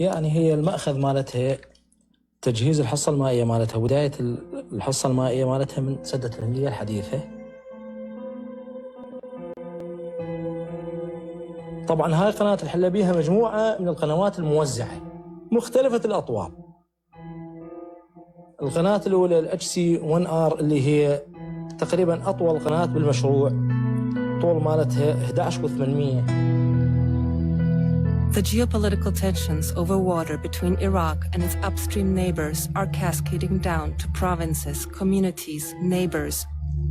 يعني هي المأخذ مالتها تجهيز الحصة المائية مالتها، بداية الحصة المائية مالتها من سدة الهندية الحديثة. طبعا هاي قناة الحلة بيها مجموعة من القنوات الموزعة مختلفة الأطوال. القناة الأولى ال HC1R اللي هي تقريبا أطول قناة بالمشروع، طول مالتها 11.800. The geopolitical tensions over water between Iraq and its upstream neighbors are cascading down to provinces, communities, neighbors,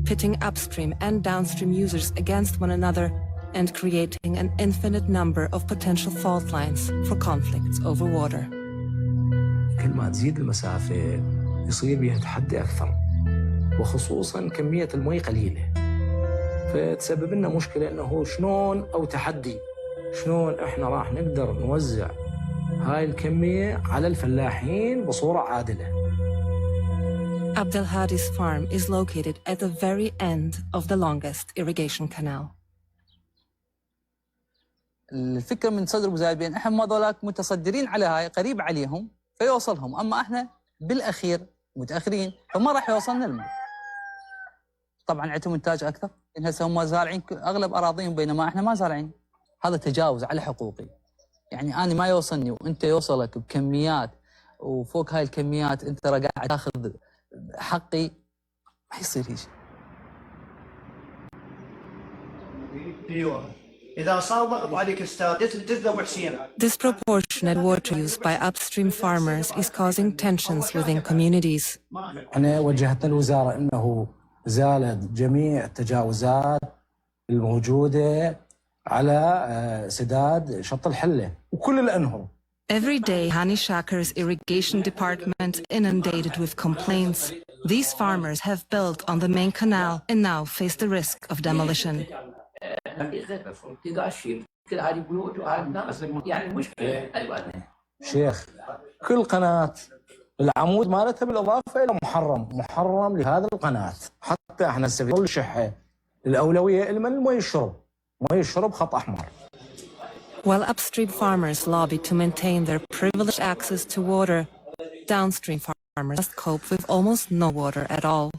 pitting upstream and downstream users against one another and creating an infinite number of potential fault lines for conflicts over water. كل ما تزيد المسافة يصير بها تحدي أكثر، وخصوصاً كمية المي قليلة، فتسبب لنا مشكلة إنه شلون أو تحدي شلون إحنا راح نقدر نوزع هاي الكمية على الفلاحين بصورة عادلة. Abdelhadi's farm is located at the very end of the longest irrigation canal. الفكرة من صدر أبو زايد بأن إحنا ذولاك متصدرين على هاي قريب عليهم فيوصلهم، أما إحنا بالأخير متأخرين فما راح يوصلنا الماء. طبعاً عندهم إنتاج أكثر، إن هسه هم زارعين أغلب أراضيهم بينما إحنا ما زارعين. هذا تجاوز على حقوقي، يعني أنا ما يوصلني وأنت يوصلك بكميات وفوق هاي الكميات أنت قاعد تاخذ حقي، ما يصير هيك. إذا صار ضغط عليك أستاذ تذبح حسين. Disproportionate water use by upstream farmers is causing tensions within communities. أنا وجهت الوزارة إنه زالت جميع التجاوزات الموجودة على سداد شط الحلة وكل الأنهر. Every day, Hani Shakar's irrigation department inundated with complaints. These farmers have built on the main canal and now face the risk of demolition. شيخ كل قناة العمود مالتها بالإضافة إلى محرم لهذا القناة، حتى احنا هسه في الشحة الأولوية لمن المي الشرب خط أحمر. While upstream farmers lobby to maintain their privileged access to water, downstream farmers must cope with almost no water at all.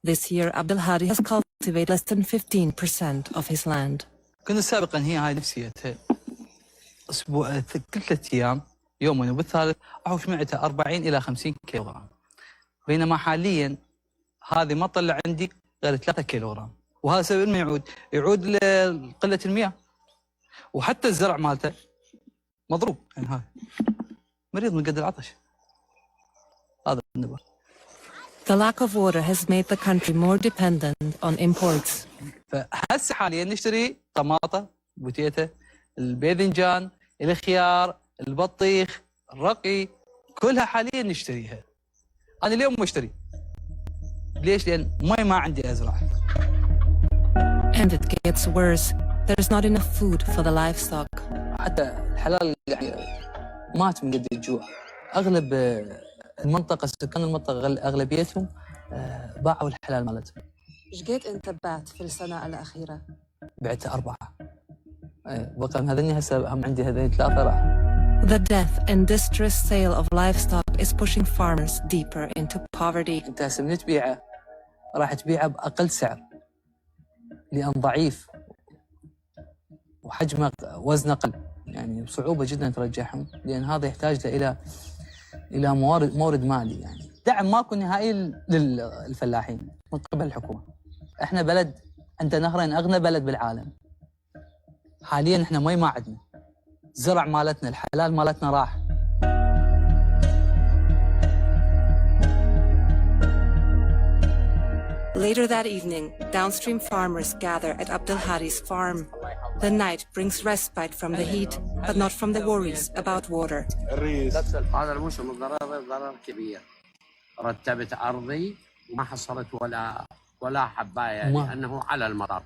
This year, Abdelhadi has cultivated less than 15% of his land. كنا سابقا هي هاي نفسيتها أسبوع كل 3 أيام يومين وبالثالث أحوش معدتها 40 إلى 50 كيلوغرام، بينما حاليا هذه ما طلع عندي غير 3 كيلوغرام، وهذا سبب ما يعود لقلة المياه، وحتى الزرع مالته مضروب، يعني هاي مريض من قد العطش. هذا النبات. The lack of water has made the country more dependent on imports. فهسه حاليا نشتري طماطة، بوتيتا، الباذنجان، الخيار، البطيخ، الرقي، كلها حاليا نشتريها. أنا اليوم مشتري. ليش؟ لأن ما عندي أزرع. And it gets worse. There's not enough food for the livestock. حتى الحلال يعني مات من قد الجوع. أغلب المنطقة سكان المنطقة أغلبيتهم باعوا الحلال مالتهم. إيش قد أنت بعت في السنة الأخيرة؟ بعت 4. بقى هذني هسه هم عندي هذين 3 راح. The death and distressed sale of livestock is pushing farmers deeper into poverty. أنت هسه من تبيعه راح تبيعه بأقل سعر لأن ضعيف وحجمه وزنه قل، يعني بصعوبة جدا ترجعهم، لأن هذا يحتاج إلى مورد مالي، يعني دعم ماكو نهائي للفلاحين من قبل الحكومة. احنا بلد عنده نهرين، أغنى بلد بالعالم. حاليا احنا مي ما عندنا، زرع مالتنا الحلال مالتنا راح. Later that evening, downstream farmers gather at Abdelhadi's farm. The night brings respite from the heat, but not from the worries about water. هذا الموسم ضرر كبير. رتبت أرضي وما حصلت ولا حباية لأنه على المطر،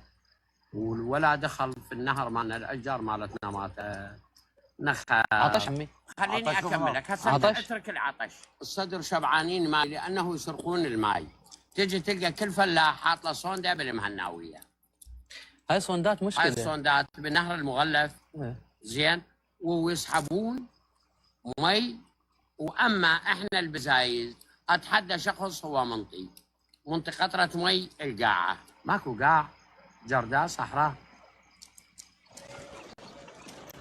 ولا دخل في النهر مالنا الأشجار مالتنا مالت نخل. عطش عمي. خليني أكملك هسه. اترك العطش. الصدر شبعانين ماء لأنه يسرقون الماء. تجي تلقى كل فلاح حاط له صوندا بالمهناوية. هاي صوندات مشكلة. هاي الصوندات بالنهر المغلف. زين ويسحبون مي. واما احنا البزايز اتحدى شخص هو منطي قطره مي القاعه، ماكو قاع، جرداء صحراء.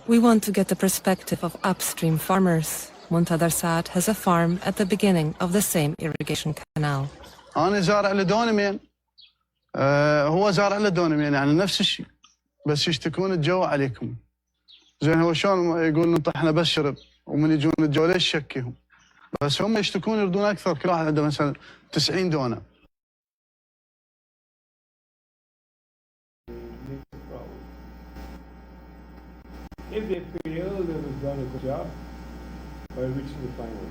We want to get the perspective of upstream farmers. Muntadar Saad has a farm at the beginning of the same irrigation canal. أنا زارع له دونمين، هو زارع له دونمين، يعني نفس الشيء، بس يشتكون الجو عليكم. زين هو شلون يقول نطحنا بس شرب، ومن يجون الجو ليش شكيهم؟ بس هم يشتكون يردون أكثر، كل واحد عنده مثلا 90 دونة. If they fail, they will done a good job by reaching the final.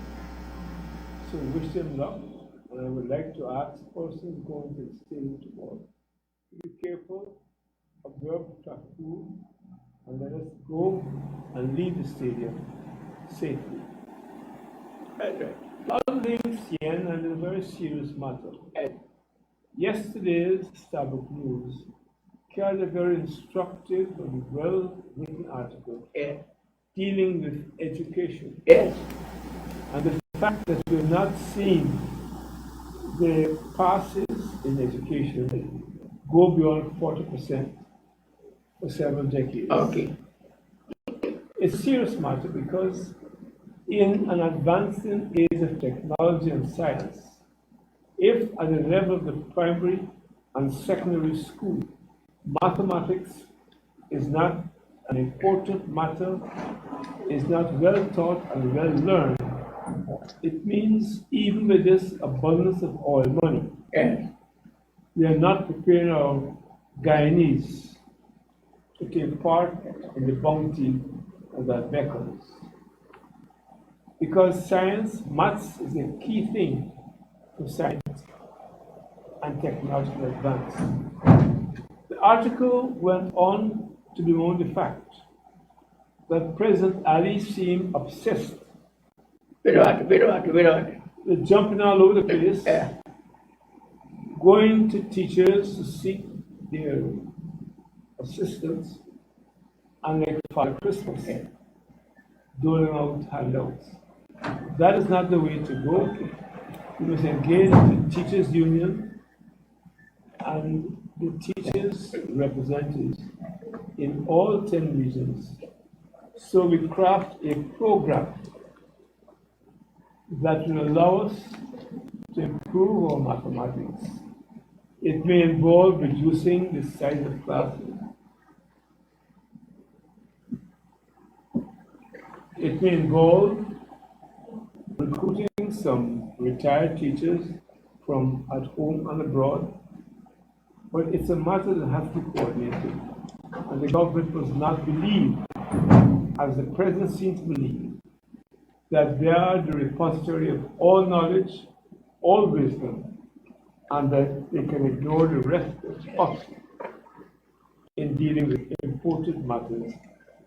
So wish them luck, and I would like to ask persons going to the stadium tomorrow to be careful, observe traffic rules, and let us go and leave the stadium safely. Unlike CN and a very serious matter. Yesterday's Starbuck News carried a very instructive and well-written article dealing with education. And the fact that we're not seeing the passes in education go beyond 40% for several decades. Okay. It's a serious matter because in an advancing age of technology and science, if at the level of the primary and secondary school, mathematics is not an important matter, is not well taught and well learned, it means even with this abundance of oil money, we are not preparing our Guyanese to take part in the bounty that beckons. Because science, maths is a key thing for science and technological advance. The article went on to bemoan the fact that President Ali seemed obsessed with jumping all over the place, going to teachers to seek their assistance, and like Father Christmas, doling out handouts. That is not the way to go. We must engage the teachers' union and the teachers' representatives in all 10 regions, so we craft a program that will allow us to improve our mathematics. It may involve reducing the size of classes. It may involve recruiting some retired teachers from at home and abroad, but it's a matter that has to be coordinated. And the government must not believe, as the president seems to believe, that they are the repository of all knowledge, all wisdom, and that they can ignore the rest of us in dealing with important matters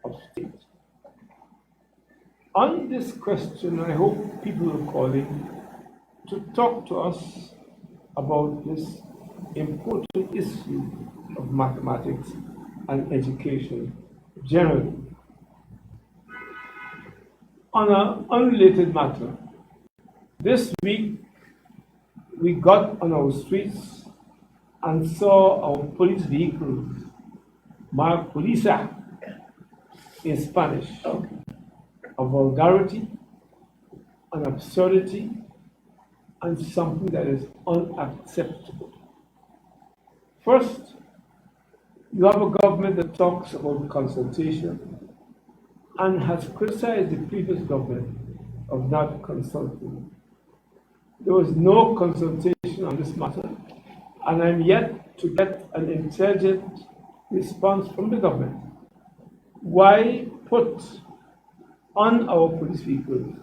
of state. On this question, I hope people are calling to talk to us about this important issue of mathematics and education generally. On an unrelated matter, this week we got on our streets and saw our police vehicles marked Polisa in Spanish. A vulgarity, an absurdity, and something that is unacceptable. First, you have a government that talks about consultation and has criticized the previous government of not consulting. There was no consultation on this matter, and I'm yet to get an intelligent response from the government. Why put on our police vehicles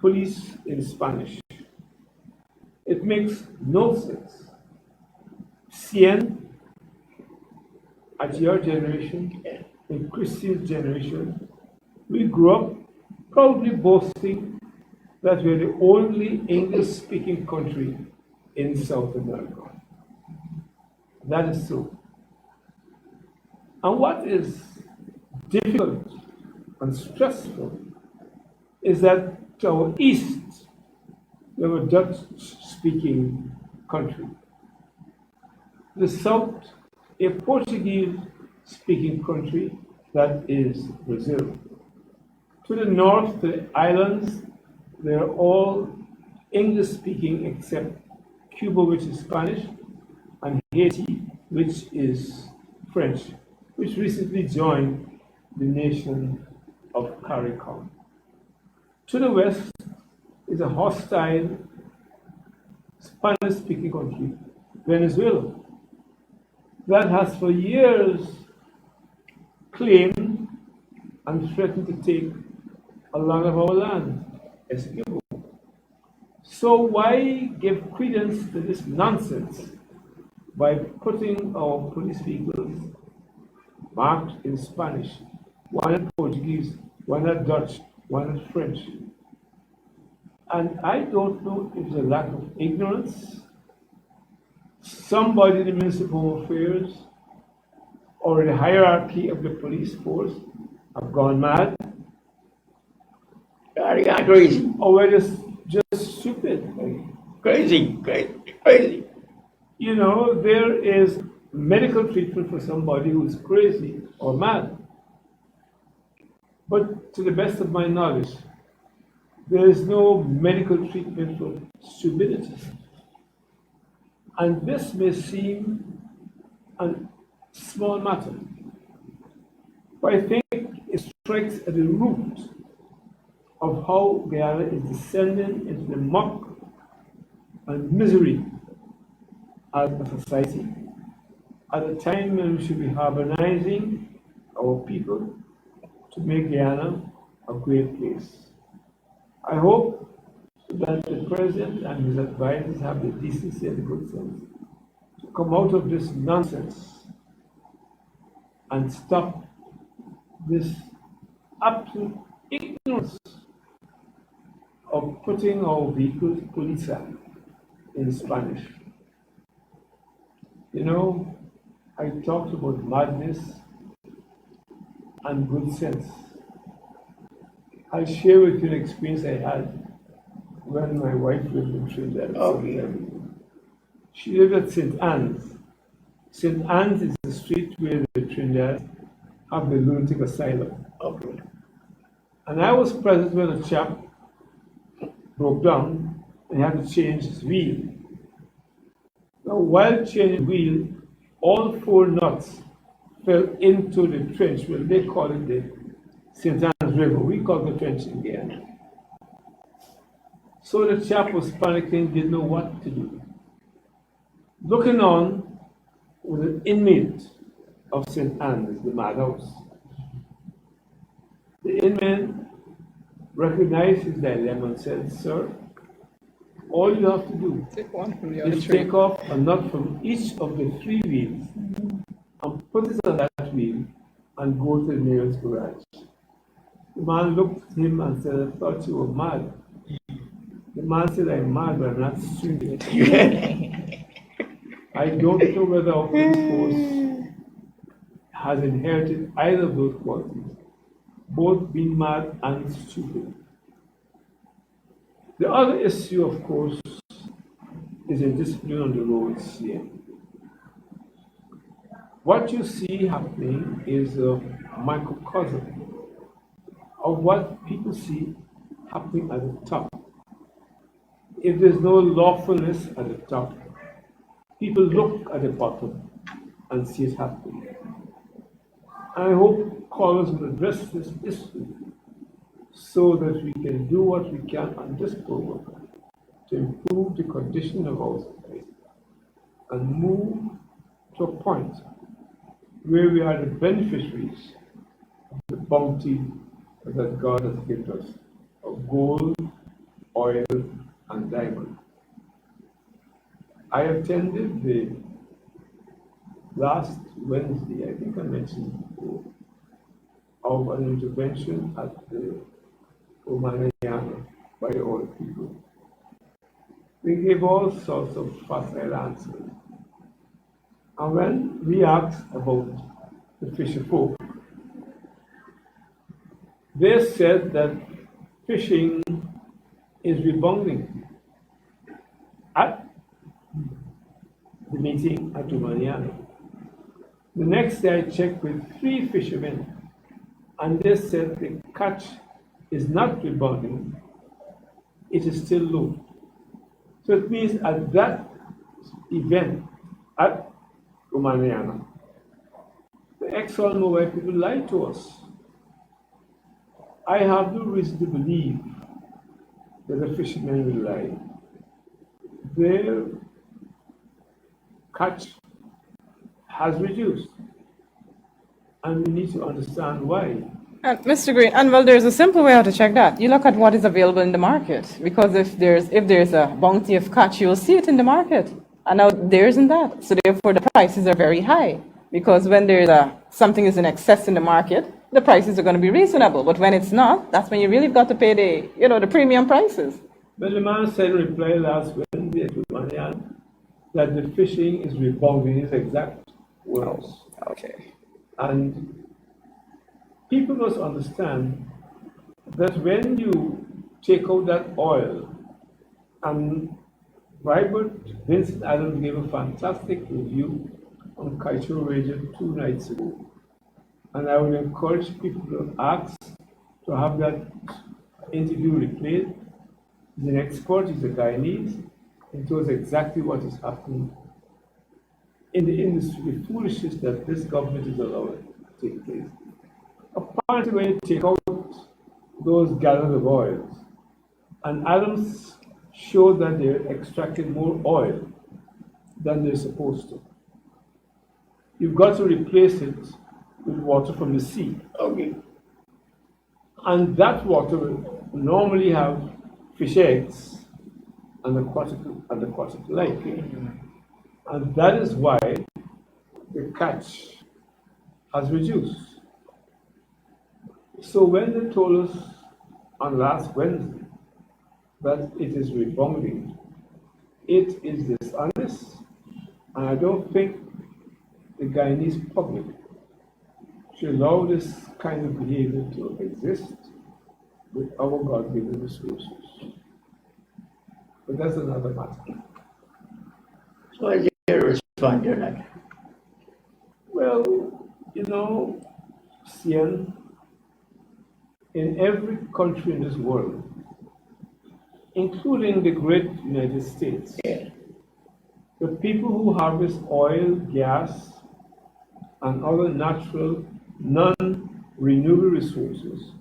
police in Spanish? It makes no sense. CN, at your generation, in Christian's generation, we grew up proudly boasting that we're the only English-speaking country in South America. That is so. And what is difficult and stressful is that to our east, we have a Dutch-speaking country. The south, a Portuguese-speaking country, that is Brazil. To the north, the islands, they're all English-speaking except Cuba, which is Spanish, and Haiti, which is French, which recently joined the nation of CARICOM. To the west is a hostile Spanish-speaking country, Venezuela, that has for years claimed and threatened to take a lot of our land, Essequibo. So why give credence to this nonsense by putting our police vehicles marked in Spanish, one in Portuguese, one in Dutch, one in French? And I don't know if it's a lack of ignorance. Somebody in the Ministry of Home Affairs or the hierarchy of the police force have gone mad. They got crazy. Or we're just stupid. Crazy, crazy, crazy. You know, there is medical treatment for somebody who's crazy or mad. But to the best of my knowledge, there is no medical treatment for stupidity. And this may seem a small matter, but I think it strikes at the root of how Guyana is descending into the muck and misery as a society at a time when we should be harmonizing our people to make Guyana a great place. I hope that the President and his advisors have the decency and the good sense to come out of this nonsense and stop this absolute ignorance of putting our vehicles "Polizia" in Spanish. You know, I talked about madness and good sense. I'll share with you an experience I had when my wife lived in Trinidad. Okay. She lived at St. Anne's. St. Anne's is the street where the Trinidad have the lunatic asylum. Okay. And I was present when a chap broke down and had to change his wheel. Now, while changing the wheel, all 4 nuts fell into the trench. Well, they call it the St. Anne's River. We call it the trench in Guyana. So the chap was panicking, didn't know what to do. Looking on was an inmate of St. Anne's, the madhouse. The inmate recognized his dilemma and said, "Sir, all you have to do Take one from the other is tree. take off a nut from each of the 3 wheels and put it on that wheel and go to the nearest garage." The man looked at him and said, "I thought you were mad." The man said, "I'm mad, but I'm not stupid." I don't know whether our police force has inherited either of those qualities, both being mad and stupid. The other issue, of course, is indiscipline on the roads here. What you see happening is a microcosm of what people see happening at the top. If there's no lawfulness at the top, people look at the bottom and see it happening. And I hope callers will address this issue so that we can do what we can on this program to improve the condition of our society and move to a point where we are the beneficiaries of the bounty that God has given us of gold, oil, and diamond. I attended the last Wednesday, I think I mentioned before, of an intervention at the Omanayana by the old people. We gave all sorts of facile answers. And when we asked about the fisher folk, they said that fishing is rebounding at the meeting at Umaniano. The next day I checked with 3 fishermen, and they said the catch is not rebounding, it is still low. So it means at that event at Umaniano, the ExxonMobil people lied to us. I have no reason to believe that the fishermen will lie. Their catch has reduced, and we need to understand why. Mr. Green, and well, there's a simple way how to check that. You look at what is available in the market, because if there's a bounty of catch, you'll see it in the market. And now there isn't that, so therefore the prices are very high. Because when something is in excess in the market, the prices are going to be reasonable. But when it's not, that's when you really got to pay the premium prices. But the man said in reply last Wednesday to Manian that the fishing is rebounding, his exact words. Oh, okay. And people must understand that when you take out that oil, and Robert Vincent Adams gave a fantastic review on Kaito Radio 2 nights ago. And I would encourage people to ask to have that interview replayed. He's an expert, he's a Guyanese, and he knows exactly what is happening in the industry, the foolishness that this government is allowing to take place. Apparently, when you take out those gallons of oil, and Adams showed that they're extracting more oil than they're supposed to. You've got to replace it with water from the sea. Okay. And that water will normally have fish eggs and aquatic life. And that is why the catch has reduced. So when they told us on last Wednesday that it is rebounding, it is dishonest, and I don't think the Guyanese public should allow this kind of behavior to exist with our God-given resources. But that's another matter. So is there a response to that? Well, Sian, in every country in this world, including the great United States, the people who harvest oil, gas, and other natural, non-renewable resources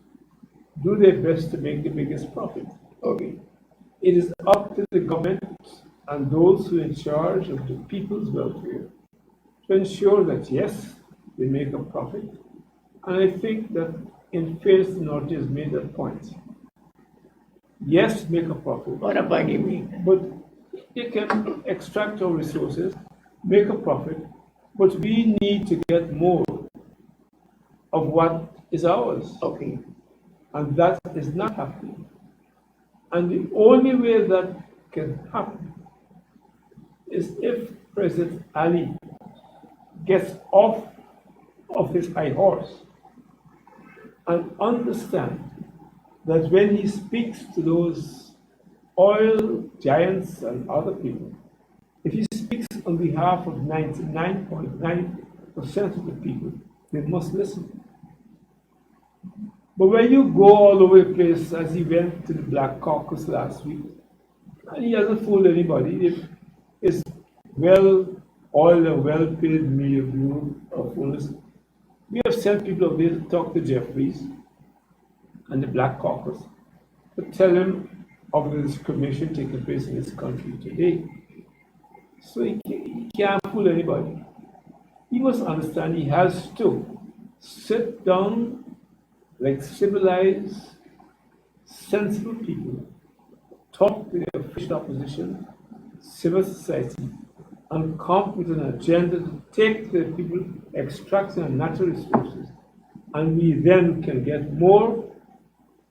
do their best to make the biggest profit. Okay. It is up to the government and those who are in charge of the people's welfare to ensure that, yes, they make a profit. And I think that in fairness, the North has made that point. Yes, make a profit. What about me? But they can extract our resources, make a profit, but we need to get more of what is ours. Okay. And that is not happening. And the only way that can happen is if President Ali gets off of his high horse and understand that when he speaks to those oil giants and other people, if he speaks on behalf of 99.9% of the people, they must listen. But when you go all over the place, as he went to the Black Caucus last week, and he hasn't fooled anybody, it's well-oiled and well-paid media view of fullness. We have sent people over there to talk to Jeffries and the Black Caucus to tell him of the discrimination taking place in this country today. So he can't fool anybody. He must understand he has to sit down like civilized, sensible people, talk to the official opposition, civil society, and come with an agenda to take the people extracting our natural resources, and we then can get more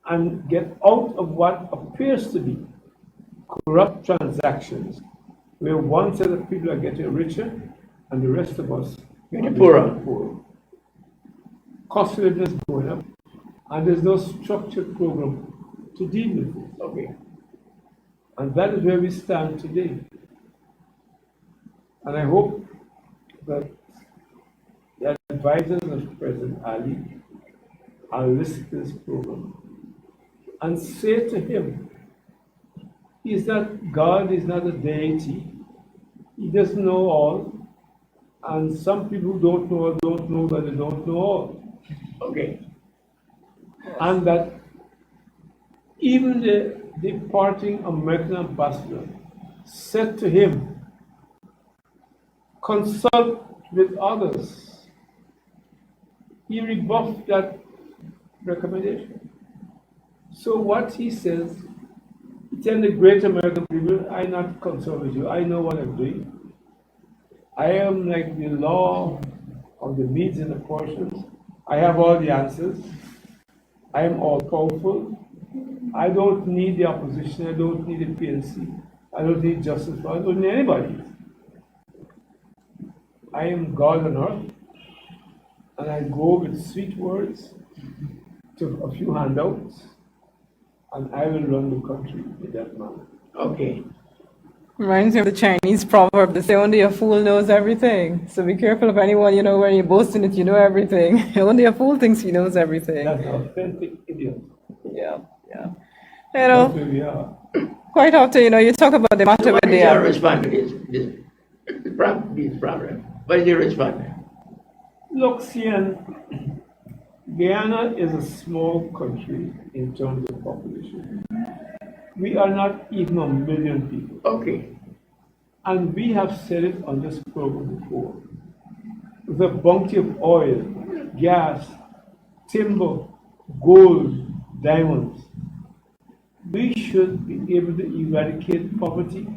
and get out of what appears to be corrupt transactions, where one set of people are getting richer and the rest of us Getting poorer. Cost of living is going up, and there's no structured program to deal with it. Okay. And that is where we stand today. And I hope that the advisors of President Ali are listening to this program and say to him, God is not a deity. He doesn't know all. And some people who don't know that they don't know all. Okay. And that even the departing American ambassador said to him, consult with others. He rebuffed that recommendation. So what he says, tell the great American people, I not consult with you. I know what I'm doing. I am like the law of the Medes and the Persians. I have all the answers. I am all powerful. I don't need the opposition. I don't need the PNC. I don't need justice. I don't need anybody. I am God on earth, and I go with sweet words to a few handouts, and I will run the country in that manner. Okay. Reminds me of the Chinese proverb, they say only a fool knows everything. So be careful of anyone, when you're boasting it, you know everything. Only a fool thinks he knows everything. That's authentic idiot. Yeah. That's where we are. Quite often, you talk about the matter So where what is they your are. response to this problem? What is your response? Look, Sian, Guyana is a small country in terms of population. We are not even 1 million people. Okay. And we have said it on this program before. The bounty of oil, gas, timber, gold, diamonds. We should be able to eradicate poverty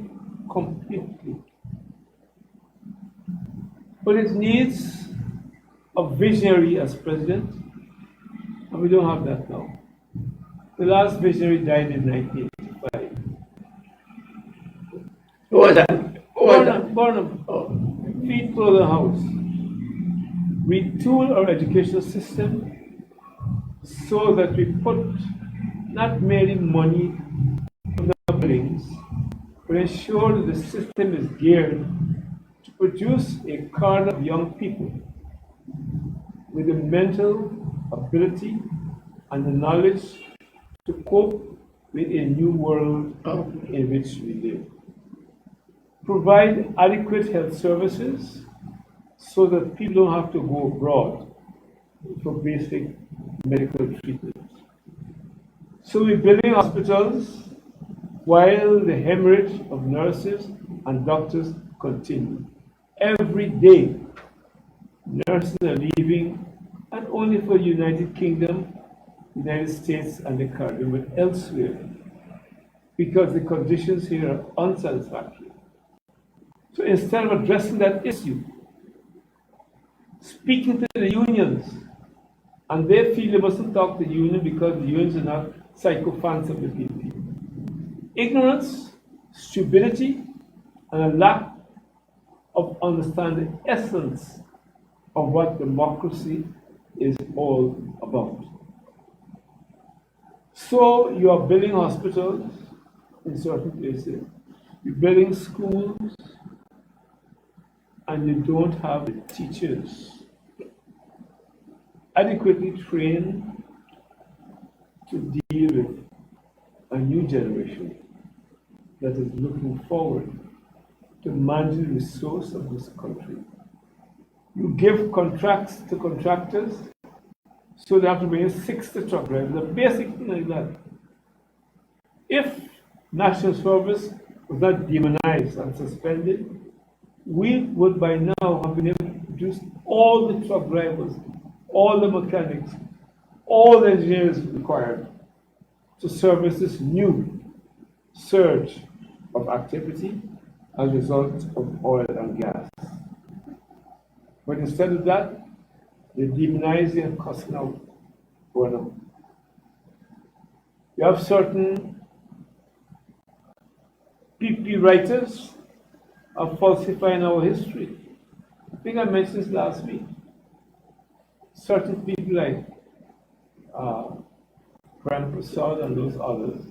completely. But it needs a visionary as president, and we don't have that now. The last visionary died in 1985. Who was that? Burnham. Oh. Feet for the house. Retool our educational system so that we put not merely money in the buildings, but ensure that the system is geared to produce a cadre of young people with the mental ability and the knowledge to cope with a new world in which we live. Provide adequate health services so that people don't have to go abroad for basic medical treatment. So we're building hospitals while the hemorrhage of nurses and doctors continue. Every day, nurses are leaving, not only for the United Kingdom, United States and the Caribbean, but elsewhere, because the conditions here are unsatisfactory. So instead of addressing that issue, speaking to the unions, and they feel they mustn't talk to the union because the unions are not sycophants of the people. Ignorance, stupidity, and a lack of understanding the essence of what democracy is all about. So you are building hospitals in certain places, you're building schools, and you don't have the teachers adequately trained to deal with a new generation that is looking forward to manage the resource of this country. You give contracts to contractors, so they have to bring in 60 truck drivers, a basic thing like that. If national service was not demonized and suspended, we would by now have been able to produce all the truck drivers, all the mechanics, all the engineers required to service this new surge of activity as a result of oil and gas. But instead of that, they demonize and cussing out going on. You have certain PP writers are falsifying our history. I think I mentioned this last week. Certain people like Prem Prasad and those others,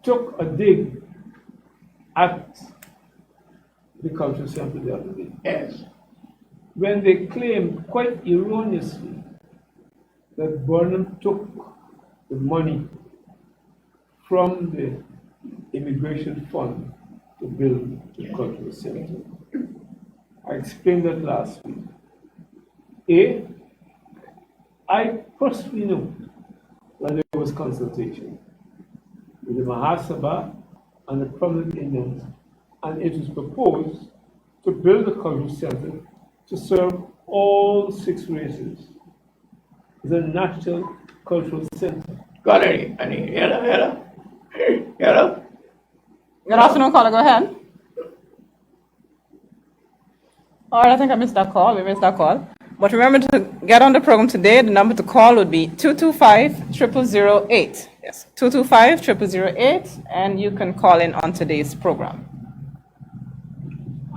took a dig at the cultural center the other day. Yes. When they claimed quite erroneously that Burnham took the money from the immigration fund to build the cultural center. I explained that last week. I personally know that there was consultation with the Mahasabha and the prominent Indians, and it was proposed to build a cultural center to serve all 6 races. It's a national cultural center. Got it. Hello. Good afternoon, caller. Go ahead. All right, I think I missed that call. We missed that call. But remember to get on the program today. The number to call would be 225-0008. Yes, 225-0008, and you can call in on today's program.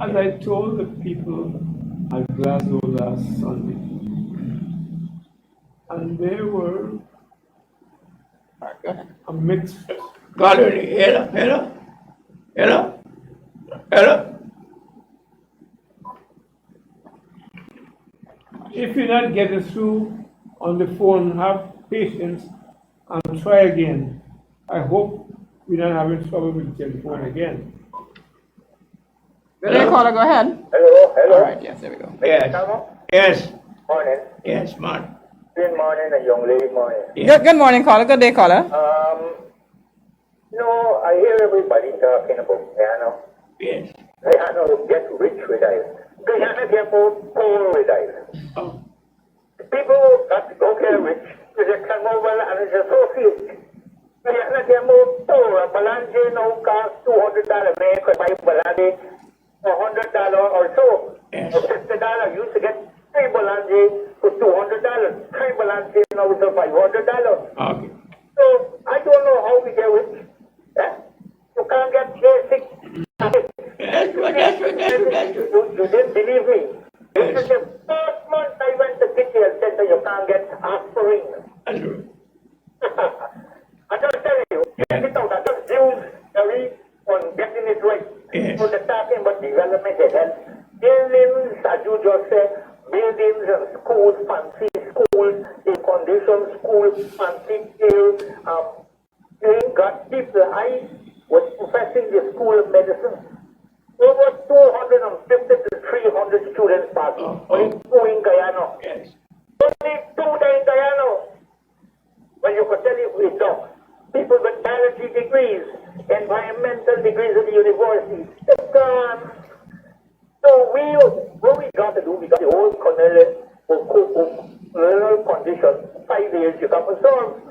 As I told the people at Glasgow last Sunday, and there were All right, go ahead. a mixed Got it. Hello. If you're not getting through on the phone, have patience and try again. I hope we're not having trouble with the telephone again. Good day, caller. Go ahead. Hello. All right, yes, there we go. Yes. Morning. Yes, man. Good morning, a young lady morning. Good morning, caller. Good day, caller. I hear everybody talking about piano. Yes. Piano get rich with it. Piano get poor with it. Oh. People that don't get rich, they just come over and it's associate. Piano get more poor. A Balanje now costs $200. They could buy Balanje $100 or so. Yes. $50 used to get 3 Balanje for $200. 3 Balanje now is $500. Okay. So I don't know how we get rich. You can't get basic. That's right. You didn't believe me. This is the first month I went to Kitty and said that you can't get aspirin. That's right. I just tell you, get it out. I just use Terry on getting it right. Yes. So they're talking about development and health. Buildings, as you just said, buildings and schools, fancy schools, in condition schools, fancy fields. They got people. I was professing the school of medicine. Over 250 to 300 students passing. Only 2 in Guyana. Yes. Only 2 in Guyana. Well, you could tell you we talk. People with biology degrees, environmental degrees at the university. They're gone. So what we got to do, we got the whole colonial condition. 5 years you can solve.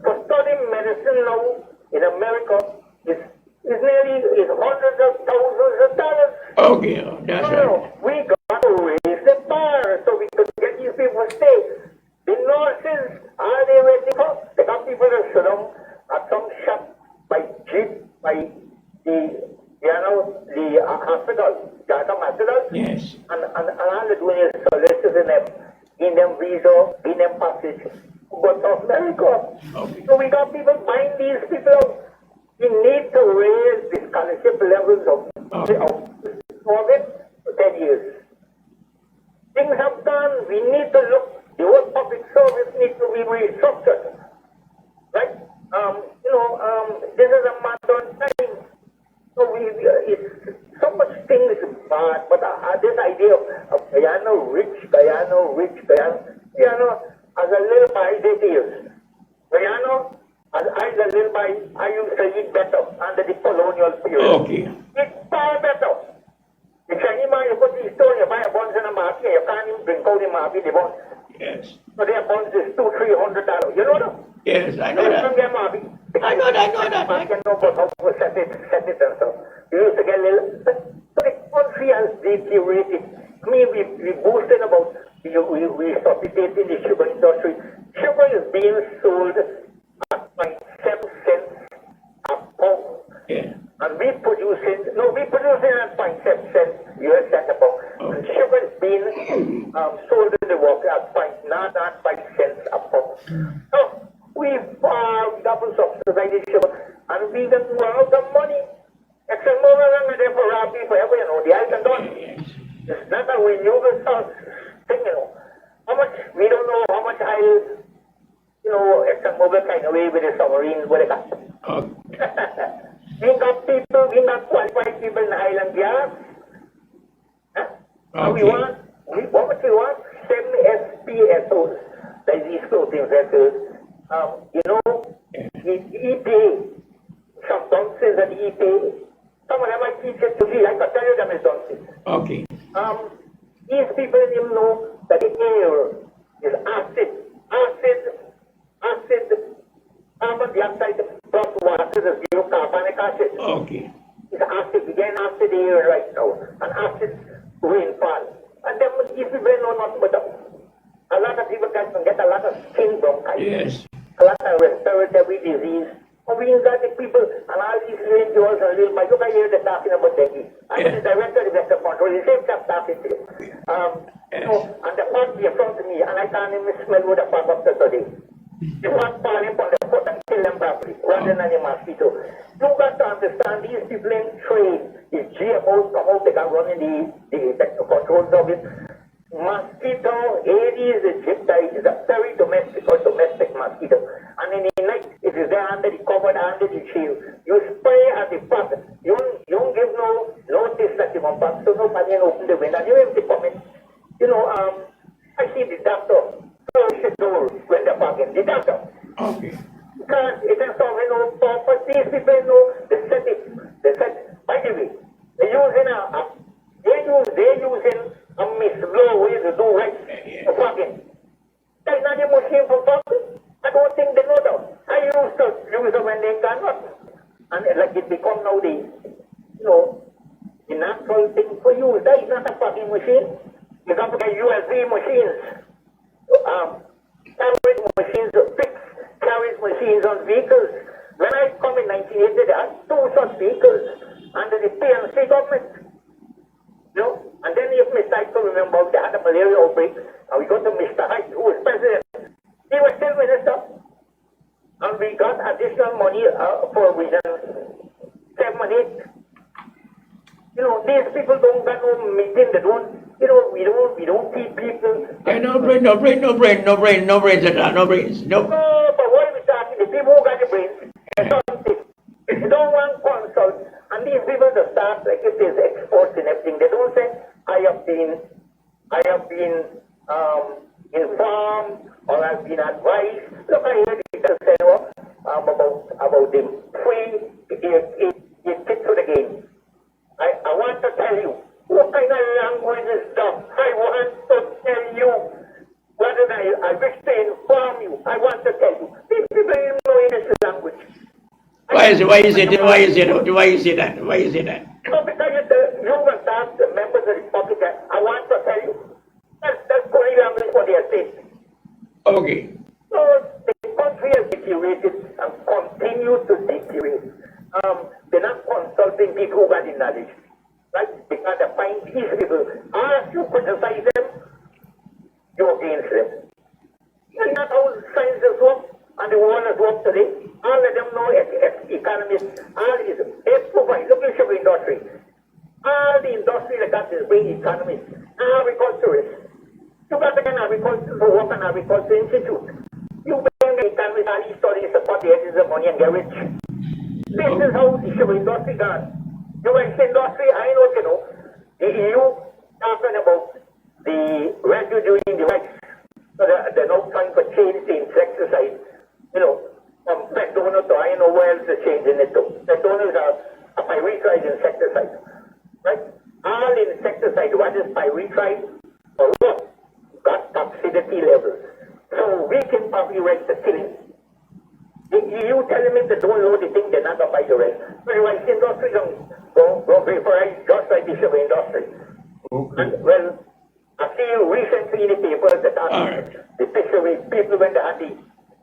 For studying medicine now in America is nearly hundreds of thousands of dollars. Okay, that's right. We got to raise the bar so we could get these people to stay. The nurses, are they ready to come? They got people that sit down at some shop by jeep, by the hospital, Jata hospital. Yes. And all they're doing is soliciting them, giving them visa, giving them passage. Go to America. Okay. So we got people buying these people out. We need to raise the scholarship levels of it for 10 years. Things have done. We need to look. The whole public service needs to be restructured. Right? This is a modern time. So it's so much things bad, but this idea of Guyana rich, as a little by 8 years. Guyana, as a little by, I used to eat better under the colonial period. Okay. It's far better. The Chinese man, you put the stone, you buy a buns in a market, you can't even drink out the market, the buns. Yes. So their buns is $200-300. You know that? Yes, I know that. I know that. I can know about how to set it and stuff. You used to get a little. So the country has deteriorated. I mean, we boasted about we substituting the sugar industry. Sugar is being sold at 0.7 cents a pound. Yeah. And we producing at 0.7 cents US cent a pound. And sugar is being sold in the world at 0.995 cents a pound. So ExxonMobil kind of way with the submarine, what they got. We got people, we got qualified people in the Highland Yard. Huh? And we want, what we want? 7 SPSOs, like these floating vessels. The EPA, some dunces at the EPA, some of them I teach it to be, I can tell you them is dunces. Okay. These people didn't know that the air is acid, carbon dioxide plus water is zero carbonic acid. Okay. It's acid, we get acid air right now, and acid rainfall. And then if you know nothing but a lot of people can get a lot of skin bronchitis, a lot of respiratory disease. And we got the people and all these little girls and little boys. Look, I hear them talking about dengue. I'm the director of the vector control. The same stuff talking to you. And the pot be in front of me, and I can't even smell what the pot up to today. The pot falling from the foot and kill them properly, rather than the mosquito. You got to understand these people in trade, these GMOs come out, they can run in the vector controls of it. Mosquito, Aedes aegypti is a very domestic mosquito. And in the night, it is there under the cover, under the shield. You spray at the pot. You don't give no notice that you want back, so nobody can open the window. You have to come in. I see the doctor close the door when they're parking. The doctor. Okay. Because it is solving no purpose. These people know they set it. By the way, they're using a misblow way to do right for parking. That's not a machine for parking. I don't think they know that. I used to use them when they cannot. And like it become now the natural thing for you. That is not a parking machine. You got to get USB machines. Carriage machines, fixed carriage machines on vehicles. When I come in 1980, they had 2 such vehicles under the PNC government. And then if Mr. Hyde could remember, they had a malaria outbreak, and we got to Mr. Hyde, who was president. He was still minister. And we got additional money for region 7 and 8. These people don't got no meeting, they don't, we don't feed people. No brains at all, no brains. No. No, but what are we talking? The people who got the brains, they don't want consult. And these people that start, like if there's exports and everything, they don't say, I have been informed or I've been advised. Look, I heard people say about the free kids to the game. I want to tell you, what kind of language is that? I want to tell you, rather than I wish to inform you, I want to tell you. These people don't know English language. Why is it that? No, because you will ask the members of the public, I want to tell you, that's Korean language for their state. Okay. So the country has deteriorated and continues to deteriorate. They're not consulting people who got the knowledge, right? Because they find these people, as you criticize them, you're against them. That's not how sciences work, and the world has worked today. All of them know economists, all is provide. Look at the industry. All the industry that got is bring economists, agriculturists. You got to get agriculture to work on agriculture institute. You bring the economists, all these studies support the edges of money and get rich. This is how the civil industry done. The waste industry, I know, the EU talking about the residue in the waste. So they're now trying to change the insecticide, from pet donor to I know where else they're changing it to. Pet donors are a pyrethroid insecticide, right? All insecticide, what is pyrethroid or what? Got toxicity levels. So we can probably rate the killing. You telling me they don't know the thing, they're not going to buy the rest. But the rice industry don't go vaporize just like the sugar industry. Okay. And, well, I see recently in the papers that the picture with people when they had the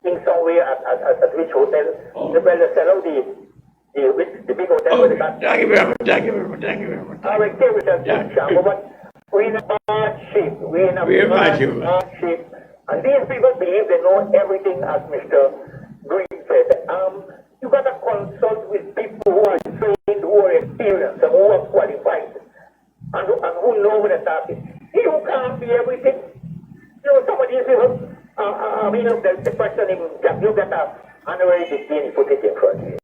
thing somewhere at which hotel, they sell out the big hotel with the got. Thank you very much. All right, there we go, but we're in a bad shape. We're in a bad shape. And these people believe they know everything, as Mr. Green said. You got to consult with people who are trained, who are experienced, and who are qualified, and who know what they're talking. You can't be everything. Some of these people, the person you get a honorary degree, put it in front of you.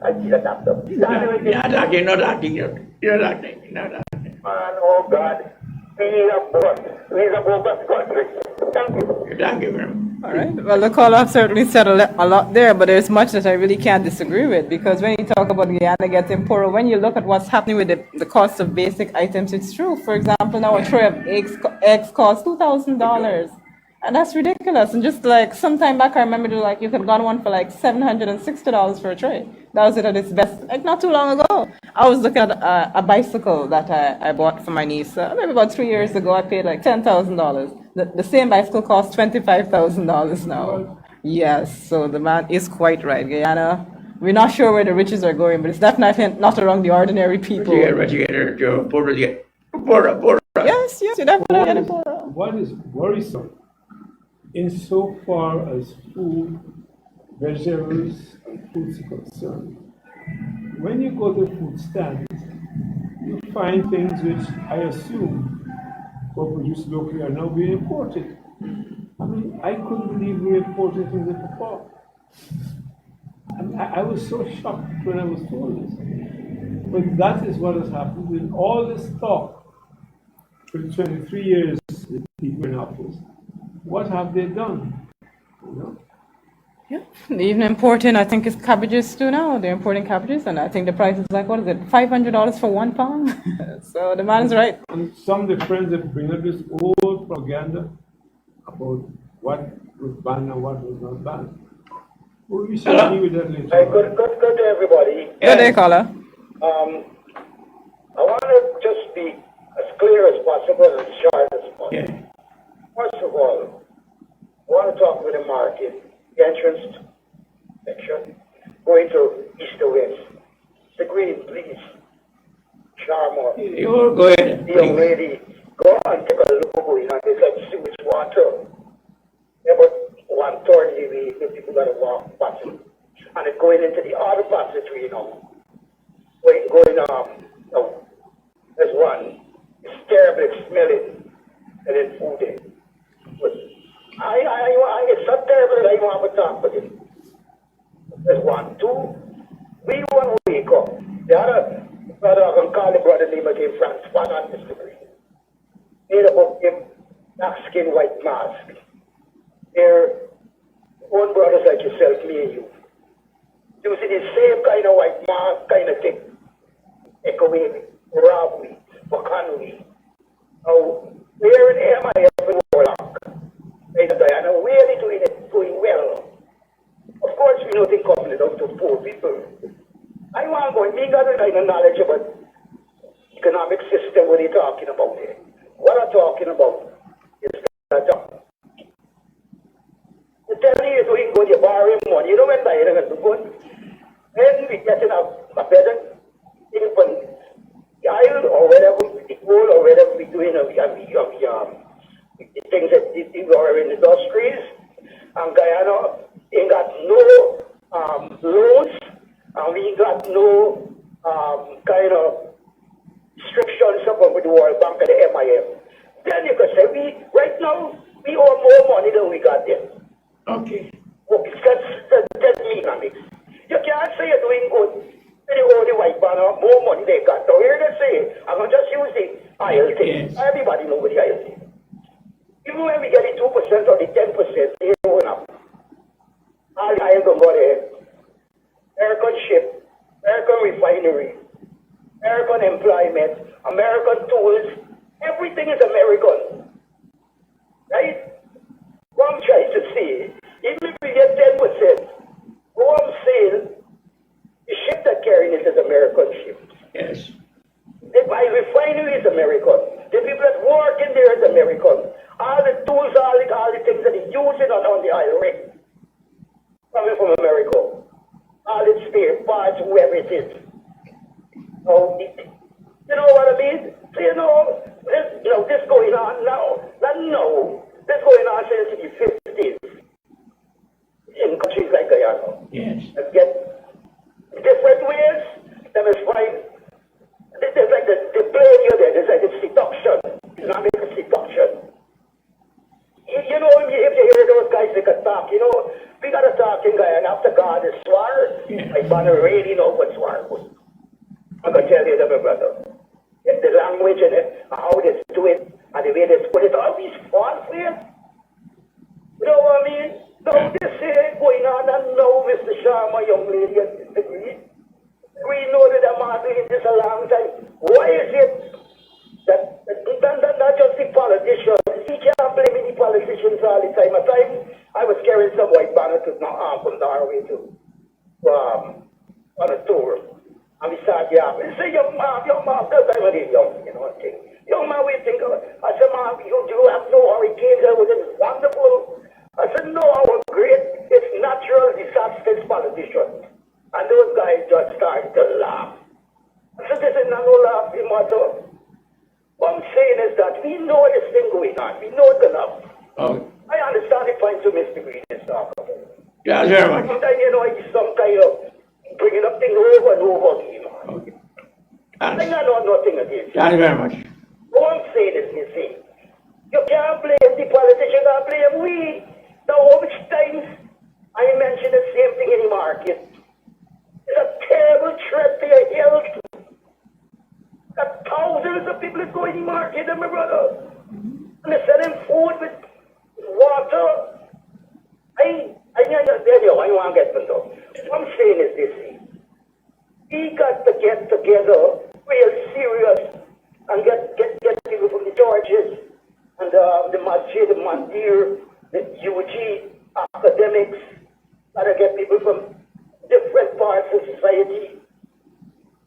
I see the doctor. You're acting, not acting. You're acting, not acting. Man, oh God. He's a bogus country. Thank you. Thank you very much. All right. Well, the caller certainly said a lot there, but there's much that I really can't disagree with, because when you talk about Guyana getting poorer, when you look at what's happening with the cost of basic items, it's true. For example, now a tray of eggs costs $2,000. And that's ridiculous. And just like some time back, I remember you could have gone one for like $760 for a tray. That was it at its best. Like not too long ago, I was looking at a bicycle that I bought for my niece. Maybe about 3 years ago, I paid like $10,000. The same bicycle costs $25,000 now. Yes, so the man is quite right. Guyana, we're not sure where the riches are going, but it's definitely not around the ordinary people. What you get, poorer. Yes, you're definitely getting poorer. What is worrisome, insofar as food, vegetables, and fruits are concerned, when you go to food stands, you find things which I assume were produced locally are now being imported. I mean, I couldn't believe we imported things before. I was so shocked when I was told this. But that is what has happened with all this talk for 23 years that people in office. What have they done? You know? Yeah, they're even importing, I think it's cabbages too now. They're importing cabbages, and I think the price is like, what is it, $500 for 1 pound? So the man's right. And some of the friends that bring up this old propaganda about what was banned and what was not banned. Well, we shall deal with that later. Hey, good to everybody. Good day, caller. I want to just be as clear as possible and as short as possible. Yeah. First of all, I want to talk with the market, the entrance section, going to east to west. The green, please. Charmer. You go ahead. The young lady, go and take a look going on this and see which water. About 1:30, the people got to walk past it. And it's going into the other passageway now. No, there's one. It's terrible, it's smelling, and then food in. But it's so terrible that I want to talk with it. There's one. Two, we want to wake up. The other brother, I can call the brother name again, Francois on Mr. Green. Made about him, dark skin, white mask. They're own brothers like yourself, me and you. Using the same kind of white mask, kind of thing. Echoing, robbery, buccanery. Now, we're in the MIF in Warlock. In Guyana, we're really doing well. Of course, we know they come down to poor people. I want to go, me got a kind of knowledge about economic system, what are you talking about here? What I'm talking about is that the telling you doing good, you're borrowing money, you know when they're going to do good? Then we getting a better thing from the island or whatever, the goal or whatever we're doing, the things that we are in industries, and Guyana ain't got no loans, and we got no kind of restrictions up with the World Bank and the MIF. Then you could say, right now, we owe more money than we got there. Okay. That's economics. You can't say you're doing good. They owe the white man more money they got. So here they say, I'm going to just use the IL thing. Yes. Everybody knows the IL thing. Even when we get the 2% or the 10%, they're going up. All the IL going to go there. American ship, American refinery, American employment, American tools, everything is American. Right? What I'm trying to say, even if we get 10%, what I'm saying, the ship that carrying it is American ship. Yes. My refinery is American. The people that work in there is American. All the tools, all the things that they using on the oil rig, coming from America. All the spare parts, whoever it is. Oh, you know what I mean? So this going on now. This going on since the 50s in countries like Guyana. Yes. And get different ways, them is fine. There's like the play here there, there's like a seduction, Islamic seduction. You know, if you hear those guys, they can talk talk, you know. We got to talk, and after God is swar, I want to really know what swar was. I'm going to tell you that, my brother. If the language and how they do it, and the way they put it, all these false ways. You know what I mean? Now this is going on, and now Mr. Sharma, young lady, has disagreed. We know that I'm doing this a long time. Why is it that not just the politicians? You can't blame any politicians all the time. At times, I was carrying some white banners from Norway to on a tour. And we start yapping. He said, young man, because I'm a young, you know what I'm saying? Young man, we think, I said, man, you have no hurricanes, everything is wonderful. I said, no, our great, it's natural disasters politicians. And those guys just started to laugh. I said, this is not no laughing matter. What I'm saying is that we know this thing going on. We know it's enough. Oh, I understand the point to Mr. Green is talking about. yeah, very much. Sometimes, you know, it's some kind of bringing up things over and over again. Okay. I think I know nothing against Thank you very much. What I'm saying is, you see, you can't blame the politicians, you can't blame we. Now, how much times I mention the same thing in the market? It's a terrible threat to your health. That thousands of people go in the market, my brother. And they're selling food with water. I want to get them though. What I'm saying is this, see. We got to get together real serious and get people from the Georges and the Masjid, the Mandir, the UG, academics, gotta get people from different parts of society.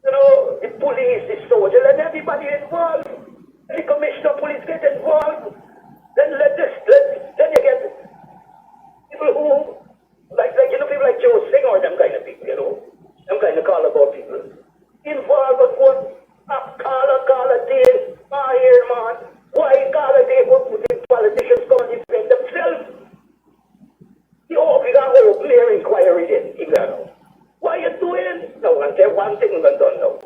You know, the police, the soldiers, let everybody involved. The commissioner of police get involved. Then then you get people who, like you know, people like Joe Singh or them kind of people, you know. Them kind of call about people. Involved with what? Call a day, my here, man. Why call a day with the politicians come and defend themselves? You know, we got a whole clear inquiry then, you know. What are you doing? No, and say one thing was done now.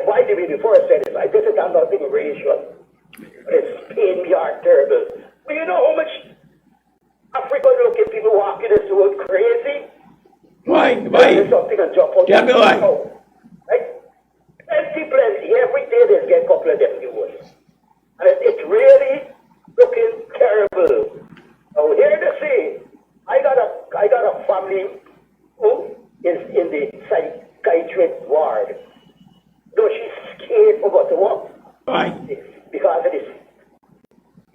Why did we before I said this? I just I'm not being racial. It's pain me heart terrible. But you know how much African looking people walking this road crazy? Why? There's something and jump out. Tell me why. Right? Plenty. Every day there's get a couple of them new ones. And it's really looking terrible. Now here to say, I got a family who is in the psychiatric ward. Though she's scared for what to walk. Why? Because of this.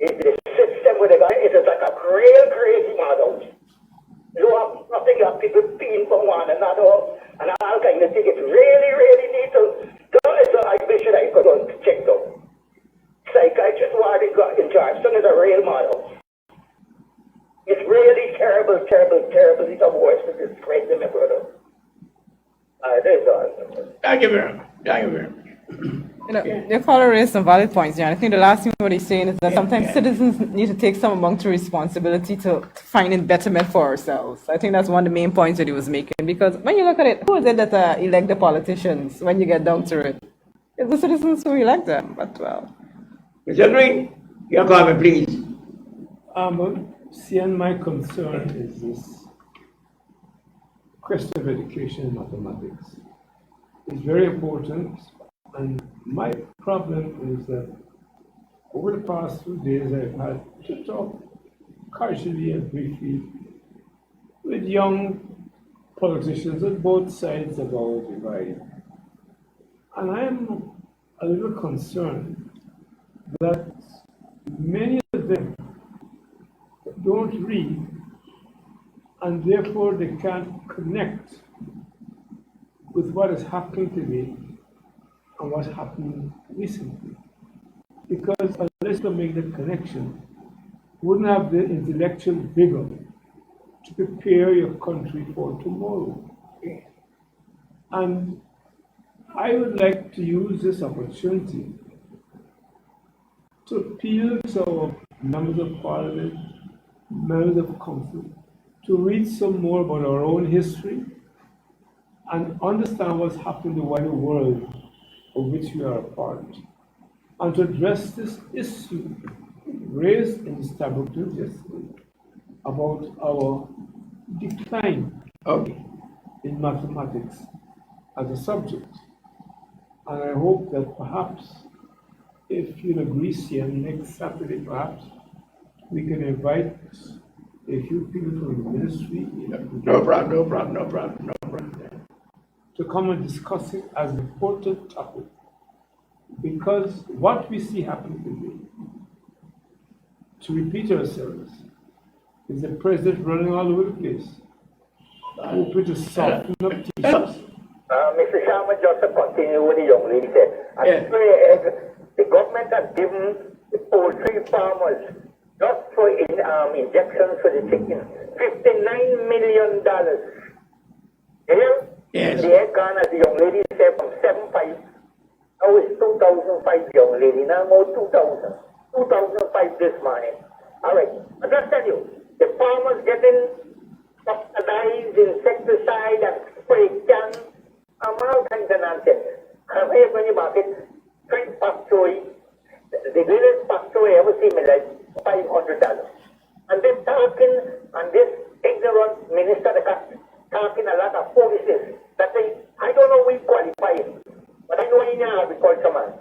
The system with the guy is like a real crazy model. You have nothing that people being from one another and all kind of things. It really need to. I wish I could go check them. Psychiatrist ward in Charleston is a real model. It's really terrible. It's a worse to describe them, my brother. There's all. Thank you very much. You know, your caller raised some valid points, John. I think the last thing what he's saying is that sometimes citizens need to take some amount of responsibility to finding betterment for ourselves. I think that's one of the main points that he was making, because when you look at it, who is it that elect the politicians when you get down to it? It's the citizens who elect them, but well. Mr. Green, your comment, please. Seeing my concern is this question of education and mathematics. It's very important, and my problem is that over the past 2 days I've had to talk casually and briefly with young politicians on both sides of our divide. And I am a little concerned that many of them don't read, and therefore they can't connect with what is happening today and what's happening recently. Because unless you make the connection, you wouldn't have the intellectual vigor to prepare your country for tomorrow. And I would like to use this opportunity to appeal to our members of parliament, members of council, to read some more about our own history and understand what's happening in the wider world of which we are a part, and to address this issue raised in the Starbuck yesterday. about our decline Okay. in mathematics as a subject. And I hope that perhaps if you'll agree, next Saturday perhaps, we can invite a few people from the ministry No problem, no problem, no problem, no problem. to come and discuss it as an important topic. Because what we see happen today, to repeat ourselves, is the president running all over the place, hoping to soften up teachers. Mr. Sharma, just to continue with the young lady said, the government has given the poultry farmers, just for injections for the chickens, $59 million. You hear? Yes. The head gone, as the young lady said, from 7.5, now it's 2005, young lady, now more 2000. 2005 this morning. All right, I just tell you, the farmers getting subsidized insecticide and spray cans, all kinds of nonsense. I'm here when you market, street factory, the greatest factory I ever seen in my life, $500. And they're talking, and this ignorant minister, talking a lot of foolishness. That they, I don't know we qualify, but I know he's an agriculture man.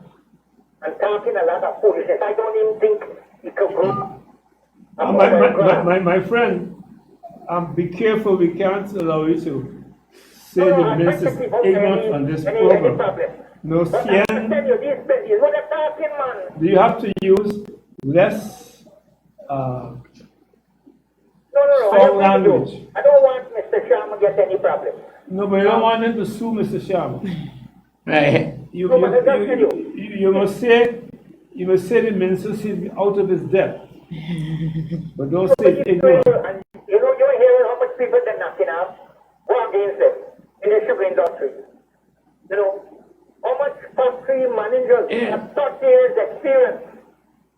And talking a lot of foolishness. I don't even think he could go. My friend, be careful, we can't allow you to say the minister's ignorant on this program. No, But I tell you, these you know the talking man. you have to use less No, strong I don't want language. to. I don't want Mr. Sharma get any problem. No, but you don't want him to sue Mr. Sharma. Right. You must say the minister is out of his depth. But don't say ignorant. And you're hearing how much people they're knocking out, go against them in the sugar industry. You know, how much factory managers have 30 years experience.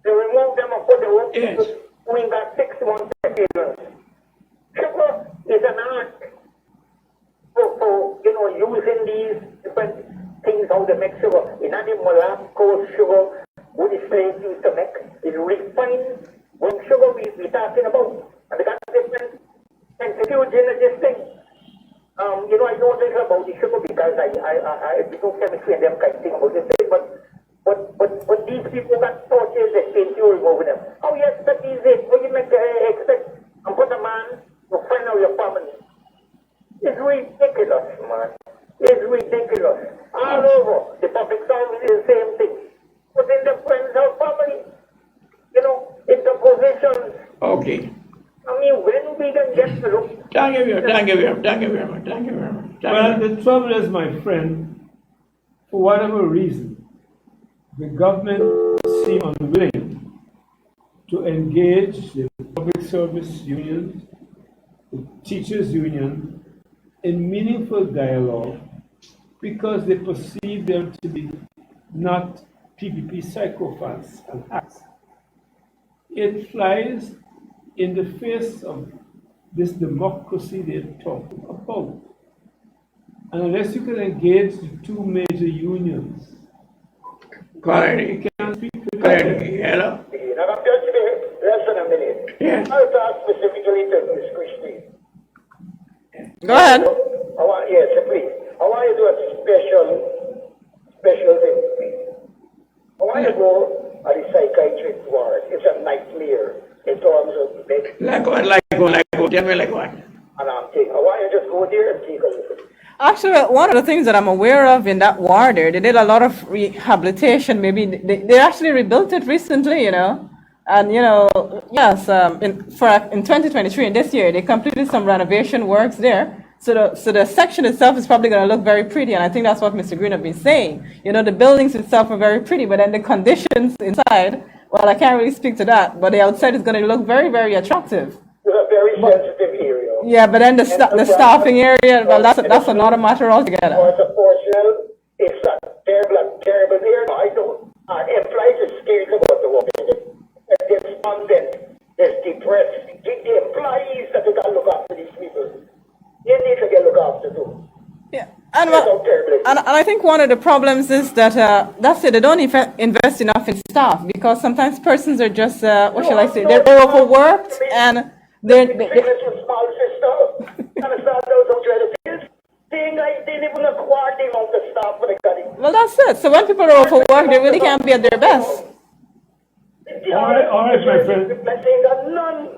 They remove them and put the work people who ain't got 6 months experience. Sugar is an art for using these different things, how they make sugar. In the molasses sugar, what the slaves used to make, is refined when sugar we're talking about. And they got different centrifuge in this thing. I know little about the sugar because I do chemistry and them kind of thing about this thing, but these people got torches that paint you over them. Oh yes, that is it. What you make expect and put a man to find out your family. It's ridiculous, man. It's ridiculous. All over, the public service is the same thing. But in the friends of family, interpositions. Okay. I mean, when we can get to look. Thank you very much. Well, the trouble is, my friend, for whatever reason, the government seem unwilling to engage the public service unions, the teachers' union, in meaningful dialogue because they perceive them to be not PPP psychopaths and hacks. It flies in the face of this democracy they're talking about. And unless you can engage the two major unions, Quality. you can't speak to Quality. Hello. Now, I'm just less than a minute. Yes. I'll talk specifically to Ms. Christine. Go ahead. Yes, please. I want you to do a special thing with me. I want you to go at the psychiatric ward. It's a nightmare in terms of bed. Like what? Tell me like what? And I want you to just go there and take a look. Actually, one of the things that I'm aware of in that ward there, they did a lot of rehabilitation. Maybe they actually rebuilt it recently, And, yes, in 2023, in this year, they completed some renovation works there. So the section itself is probably going to look very pretty. And I think that's what Mr. Green has been saying. The buildings itself are very pretty, but then the conditions inside, well, I can't really speak to that. But the outside is going to look very, very attractive. It's a very sensitive area. Yeah, but then the staffing area, well, that's another matter altogether. For the personnel, it's a terrible area. I don't. Employees are scared about the work. They're despondent. They're depressed. The employees that they got to look after these people. You need to get looked after too. Yeah, and I think one of the problems is that that's it. They don't invest enough in staff because sometimes persons are just what shall I say? They're overworked, and Treatment to small sister. And I start out some relatives. Saying I didn't even a quarter amount of staff for the garden. Well, that's it. So when people are overworked, they really can't be at their best. All right, my friend. Saying that none.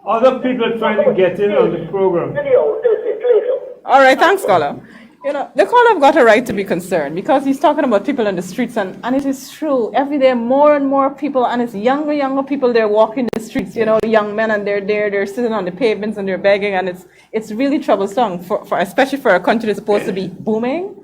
Other people trying to get in on the program. Video, this is later. All right, thanks, caller. You know, the caller have got a right to be concerned because he's talking about people in the streets, and it is true. Every day, more and more people, and it's younger people, they're walking the streets, you know, young men, and they're sitting on the pavements and they're begging, and it's really troublesome, for especially for a country that's supposed to be booming.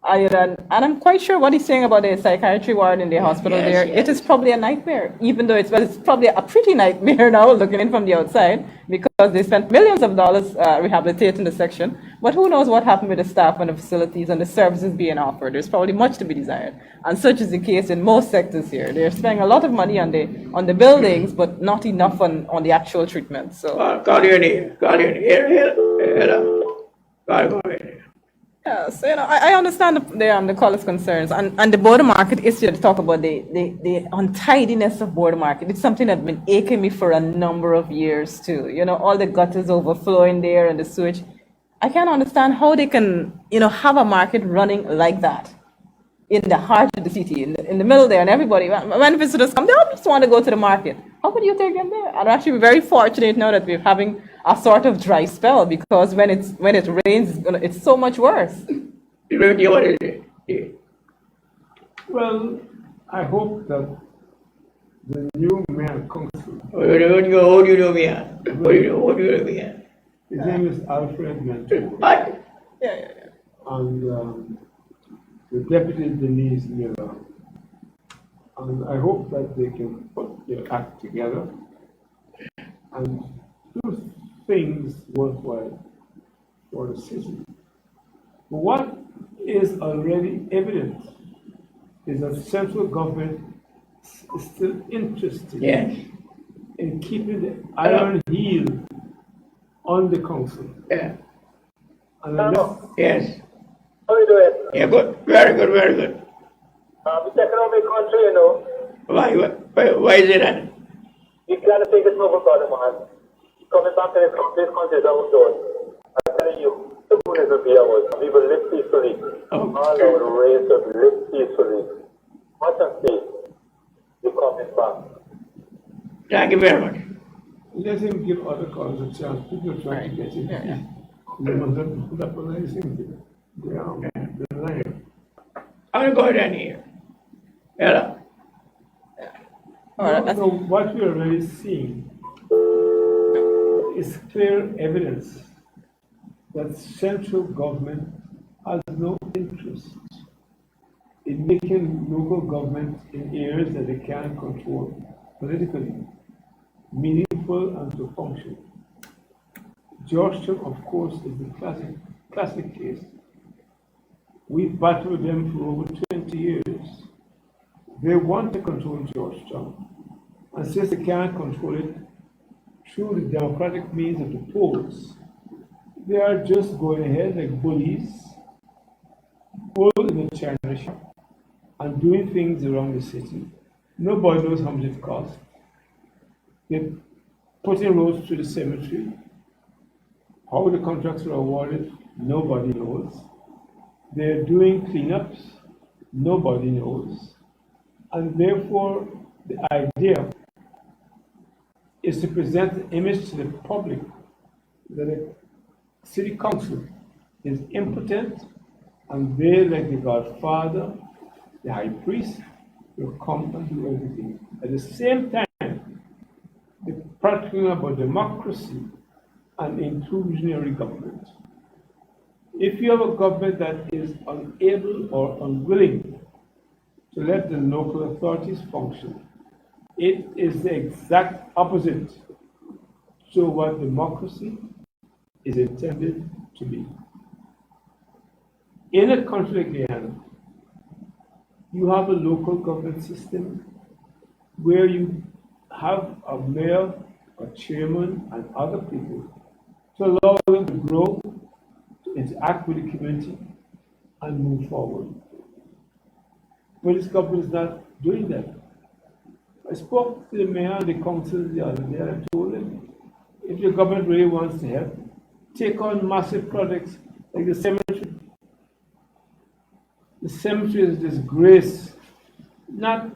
And I'm quite sure what he's saying about the psychiatry ward in the hospital there. It is probably a nightmare, even though it's probably a pretty nightmare now looking in from the outside because they spent millions of dollars rehabilitating the section. But who knows what happened with the staff and the facilities and the services being offered. There's probably much to be desired. And such is the case in most sectors here. They're spending a lot of money on the buildings, but not enough on the actual treatment. So. Yeah, so you know, I understand the caller's concerns, and the border market issue to talk about the untidiness of border market. It's something that's been aching me for a number of years too. You know, all the gutters overflowing there and the sewage. I can't understand how they can, you know, have a market running like that in the heart of the city, in the middle there, and everybody, when visitors come, they all just want to go to the market. How could you take them there? I'm actually very fortunate now that we're having a sort of dry spell because when it rains, it's so much worse. Well, I hope that the new mayor council. His name is Alfred Mentor. Yeah. And the deputy Denise Miller. And I hope that they can put their act together and do things worthwhile for the city. But what is already evident is that central government is still interested in keeping the iron heel on the council. Yeah. And unless, Yes. How you doing? Yeah, good. Very good, very good. It's economic country, you know. Why is it that? You gotta take this over, brother, man. Coming back to this country is outdoors. I'm telling you, the moon is will be ours. People live peacefully. Oh. All our race will live peacefully. Watch and see. You coming back. Thank you very much. let him give other callers a chance. People are trying to get in. They must not put up on anything. They are lying. I'll go down here. Hello. So what we are really seeing is clear evidence that central government has no interest in making local government in areas that they can control politically meaningful and to function. Georgetown, of course, is the classic case. We've battled them for over 20 years. They want to control Georgetown. And since they can't control it through the democratic means of the polls, they are just going ahead like bullies, bull in the china shop, and doing things around the city. Nobody knows how much it costs. They're putting roads through the cemetery. How the contracts are awarded, nobody knows. They're doing cleanups, nobody knows. And therefore, the idea is to present an image to the public that the city council is impotent and they, like the Godfather, the high priest, will come and do everything. At the same time, they're practicing about democracy and inclusionary government. If you have a government that is unable or unwilling to let the local authorities function, it is the exact opposite to what democracy is intended to be. In a country like Guyana, you have a local government system where you have a mayor, a chairman, and other people to allow them to grow, to interact with the community, and move forward. But this government is not doing that. I spoke to the mayor of the council the other day and I told him if the government really wants to help, take on massive projects like the cemetery. The cemetery is a disgrace, not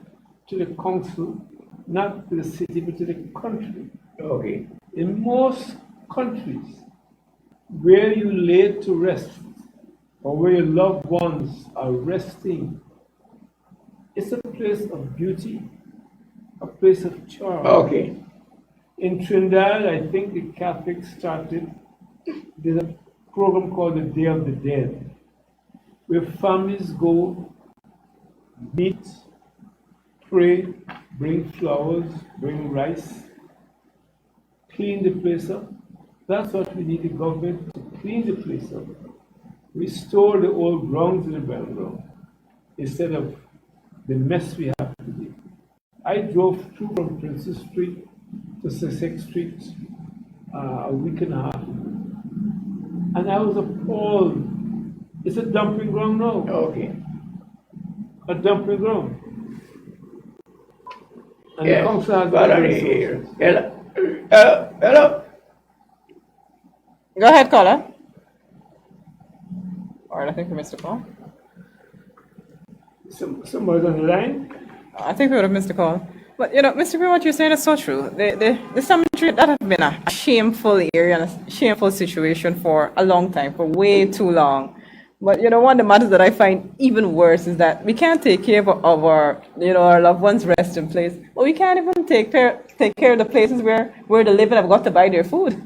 to the council, not to the city, but to the country. Okay. In most countries, where you lay to rest, or where your loved ones are resting, it's a place of beauty, a place of charm. Okay. In Trinidad, I think the Catholics started, there's a program called the Day of the Dead, where families go, meet, pray, bring flowers, bring rice, clean the place up. That's what we need the government to clean the place up. Restore the old grounds to the background instead of the mess we have today. I drove through from Princess Street to Sussex Street a week and a half ago, and I was appalled. It's a dumping ground now. Okay. A dumping ground. And Yes. the council has Valerie the here. resources. Hello. Hello. Go ahead, caller. All right, I think we missed a call. Somebody's on the line. I think we would have missed a call. But, you know, Mr. Green, what you're saying is so true. The cemetery, that has been a shameful area and a shameful situation for a long time, for way too long. But, you know, one of the matters that I find even worse is that we can't take care of our, you know, our loved ones' resting place. But we can't even take care of the places where the living have got to buy their food.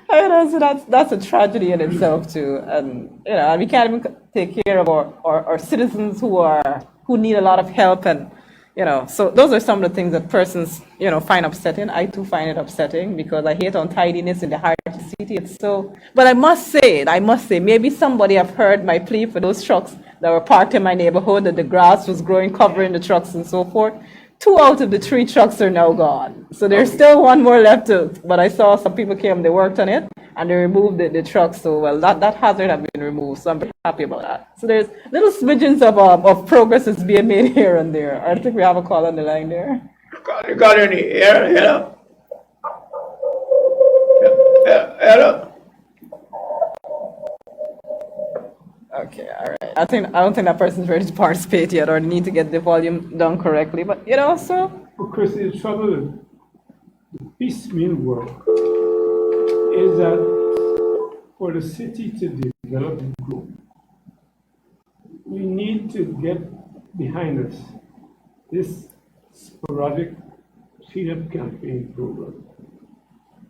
You know, so that's a tragedy in itself too. And, you know, and we can't even take care of our citizens who need a lot of help. And, you know, so those are some of the things that persons, you know, find upsetting. I too find it upsetting because I hate untidiness in the heart of the city. It's so, but I must say, maybe somebody have heard my plea for those trucks that were parked in my neighborhood, that the grass was growing, covering the trucks and so forth. 2 out of the 3 trucks are now gone. So there's still one more left but I saw some people came, they worked on it, and they removed the trucks. So, well, that hazard have been removed. So I'm very happy about that. So there's little smidgens of progress is being made here and there. I think we have a call on the line there. You got any here? Hello. Hello. Okay, all right. I don't think that person's ready to participate yet, or they need to get the volume done correctly. But, you know, so. But Chris, the trouble with the piecemeal work is that for the city to develop and grow, we need to get behind us this sporadic cleanup campaign program.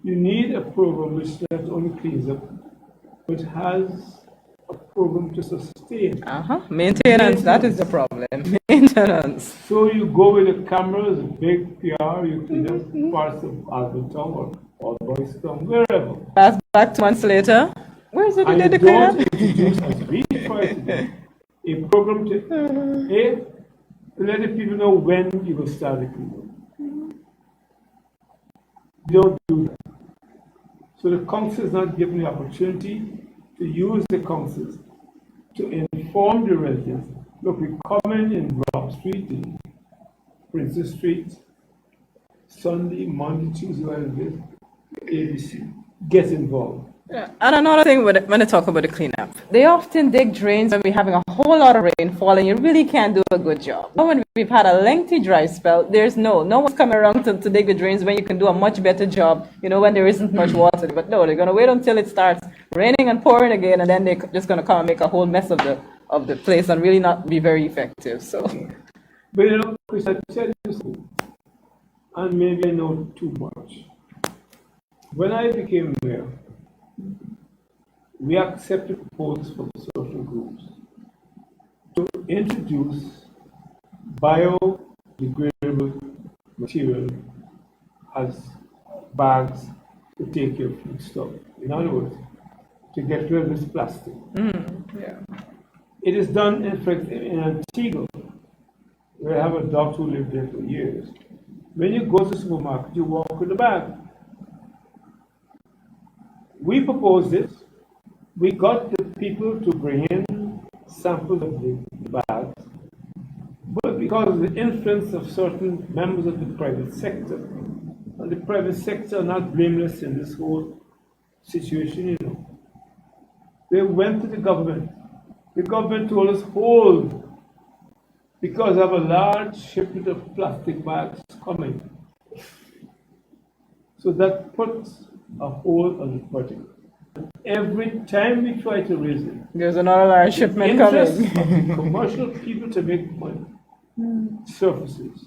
You need a program which not only cleans up, but has a program to sustain. Maintenance, that is the problem. Maintenance. So you go with the cameras, big PR, you clean up parts of Albertown or Boystown, wherever. Pass back 2 months later. Where is it you And did you the cleanup? don't introduce, as we try to do, a program to let the people know when you will start the cleanup. You don't do that. So the council is not given the opportunity to use the councils to inform the residents. Look, we come in Rock Street, in Princess Street, Sunday, Monday, Tuesday, Wednesday, ABC. Get involved. Yeah. And another thing when they talk about the cleanup, they often dig drains when we're having a whole lot of rainfall and you really can't do a good job. But when we've had a lengthy dry spell, there's no one's coming around to dig the drains when you can do a much better job, you know, when there isn't much water. But no, they're going to wait until it starts raining and pouring again, and then they're just going to come and make a whole mess of the place and really not be very effective. So, but you know, Chris, I tell you something, and maybe I know too much. When I became mayor, we accepted proposals from social groups to introduce biodegradable material as bags to take your food stuff. In other words, to get rid of this plastic. yeah. It is done in Antigua, where I have a doctor who lived there for years. When you go to the supermarket, you walk with a bag. We proposed it. We got the people to bring in samples of the bags, but because of the influence of certain members of the private sector, and the private sector are not blameless in this whole situation, you know. They went to the government. The government told us, hold, because I have a large shipment of plastic bags coming. So that puts a hold on the project. Every time we try to raise it, There's another large shipment the interest coming. of the commercial people to make money surfaces.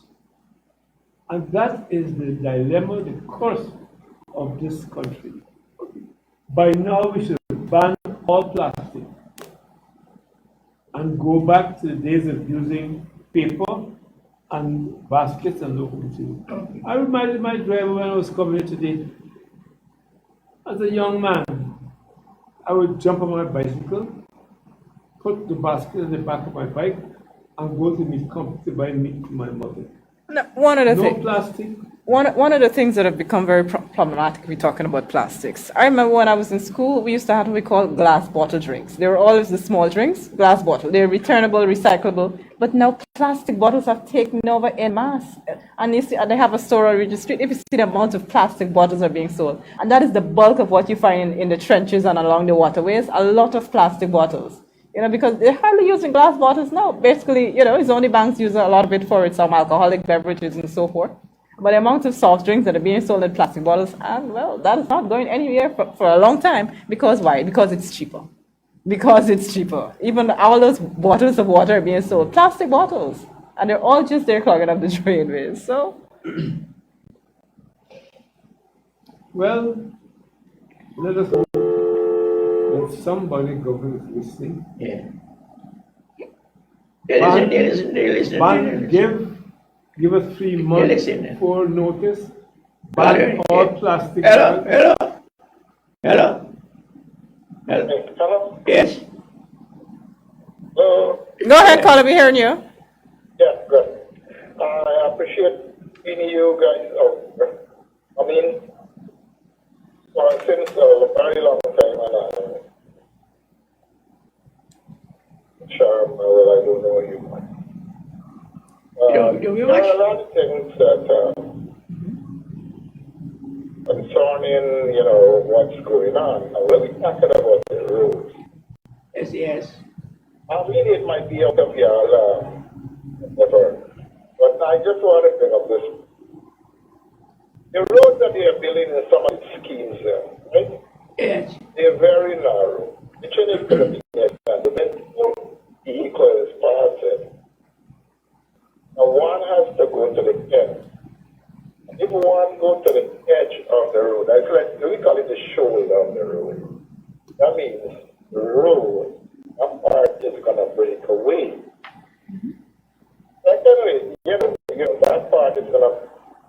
And that is the dilemma, the curse of this country. By now, we should ban all plastic and go back to the days of using paper and baskets and local material. I reminded my driver when I was coming here today, as a young man, I would jump on my bicycle, put the basket in the back of my bike, and go to meat company to buy meat for my mother. No, one of the No things. plastic. One of the things that have become very problematic, we're talking about plastics. I remember when I was in school, we used to have what we call glass bottle drinks. They were always the small drinks, glass bottle. They're returnable, recyclable. But now plastic bottles have taken over en masse. And you see, they have a store on Regent Street. If you see the amount of plastic bottles are being sold, and that is the bulk of what you find in the trenches and along the waterways, a lot of plastic bottles. You know, because they're hardly using glass bottles now. Basically, you know, it's only banks use a lot of it for some alcoholic beverages and so forth. But the amount of soft drinks that are being sold in plastic bottles, and well, that is not going anywhere for a long time. Because why? Because it's cheaper. Because it's cheaper. Even all those bottles of water are being sold, plastic bottles. And they're all just there clogging up the drainways. So, Well, let us hope that somebody government is listening. Yeah. They listen, they listen. Ban, give us 3 months listen. for notice. Ban all plastic Hello, bags. hello, hello, hello. Hello? Yes. go ahead, Carla, we're hearing you. Yeah, good. I appreciate seeing you guys out. I mean, since a very long time, and sure, well, I don't know you. There are a lot of things that concerning, you know, what's going on. Now, when we're talking about the roads, Yes, yes. I mean, it might be out of your effort, but I just want to bring up this. The roads that they are building in some of the schemes there, right? Yes. They're very narrow. The chain is going to be expanded. When 2 vehicles pass it, now one has to go to the end. If one go to the edge of the road, that's like, we call it the shoulder of the road. That means the road, that part is going to break away. Secondly, you know, that part is going to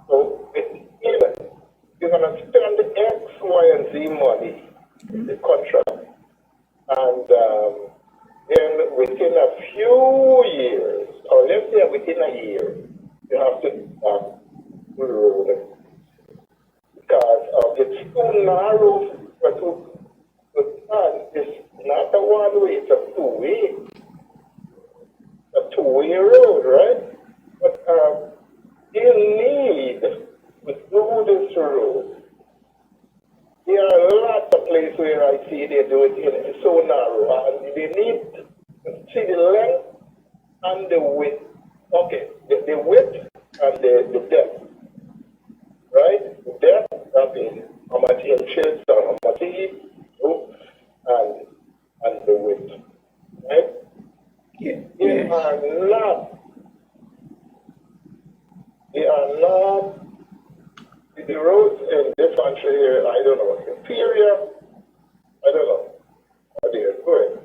go even. You're going to spend the X, Y, and Z money in the contract. And then within a few years, or let's say within a year, you have to the road because of it's too narrow for to turn. It's not a one-way, it's a two-way. A two-way road, right? But you need to do this road. There are lots of places where I see they do it in so narrow, and they need to see the length and the width. Okay, the width and the depth. Right? The depth, that means how much inches or how much feet, and the width. Right? Yeah. They are not the roads in this country here, I don't know, inferior, I don't know. Oh dear, go ahead.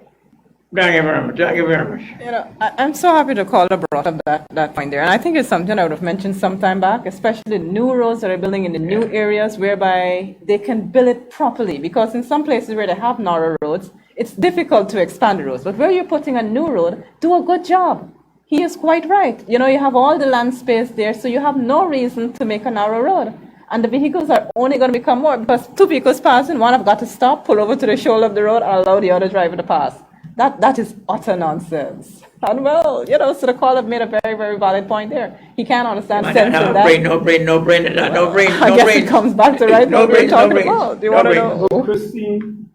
Thank you very much. Thank you very much. You know, I'm so happy to call brought up that point there. And I think it's something I would have mentioned some time back, especially the new roads that are building in the new areas whereby they can build it properly. Because in some places where they have narrow roads, it's difficult to expand the roads. But where you're putting a new road, do a good job. He is quite right. You know, you have all the land space there, so you have no reason to make a narrow road. And the vehicles are only going to become more because 2 vehicles passing, one have got to stop, pull over to the shoulder of the road, and allow the other driver to pass. That is utter nonsense. And well, you know, so the caller made a very, very valid point there. He can't understand sense in that. No brain, I guess it comes back to right what we're talking about. Do you want to know? So, Christine,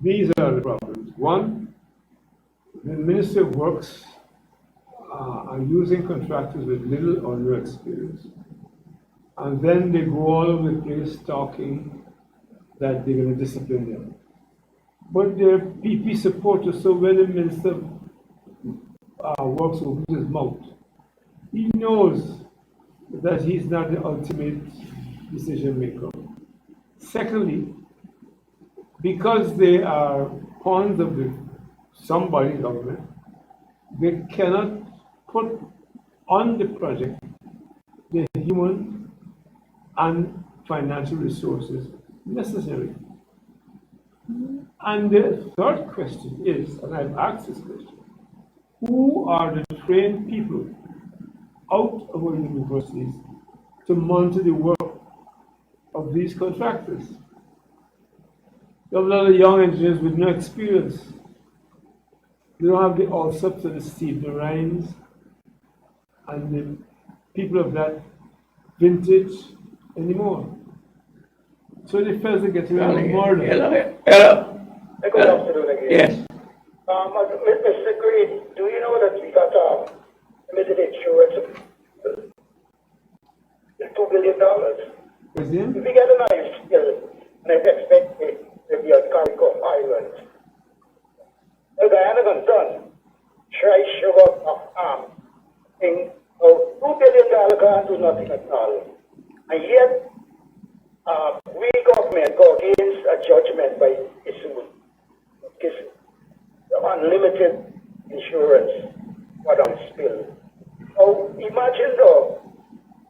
these are the problems. One, the Minister of Works are using contractors with little or no experience. And then they go all over the place talking that they're going to discipline them. But they're PP supporters, so when the Minister Works opens his mouth, he knows that he's not the ultimate decision maker. Secondly, because they are pawns of somebody's government, they cannot put on the project the human and financial resources necessary. And the third question is, and I've asked this question, who are the trained people out of our universities to monitor the work of these contractors? You have a lot of young engineers with no experience. They don't have the Allsops and the Steve Rhines and the people of that vintage anymore. So the fellas are getting murdered. Hello. Good afternoon again. Yes. Mr. Green, do you know that we got limited insurance? $2 billion. President? If we get a nice bill, and I expect it to be on Carrico Island, the Guyana Gunson, try sugar in $2 billion can't do nothing at all. And yet, we government go against a judgment by ISU, unlimited insurance for them spill. So imagine though,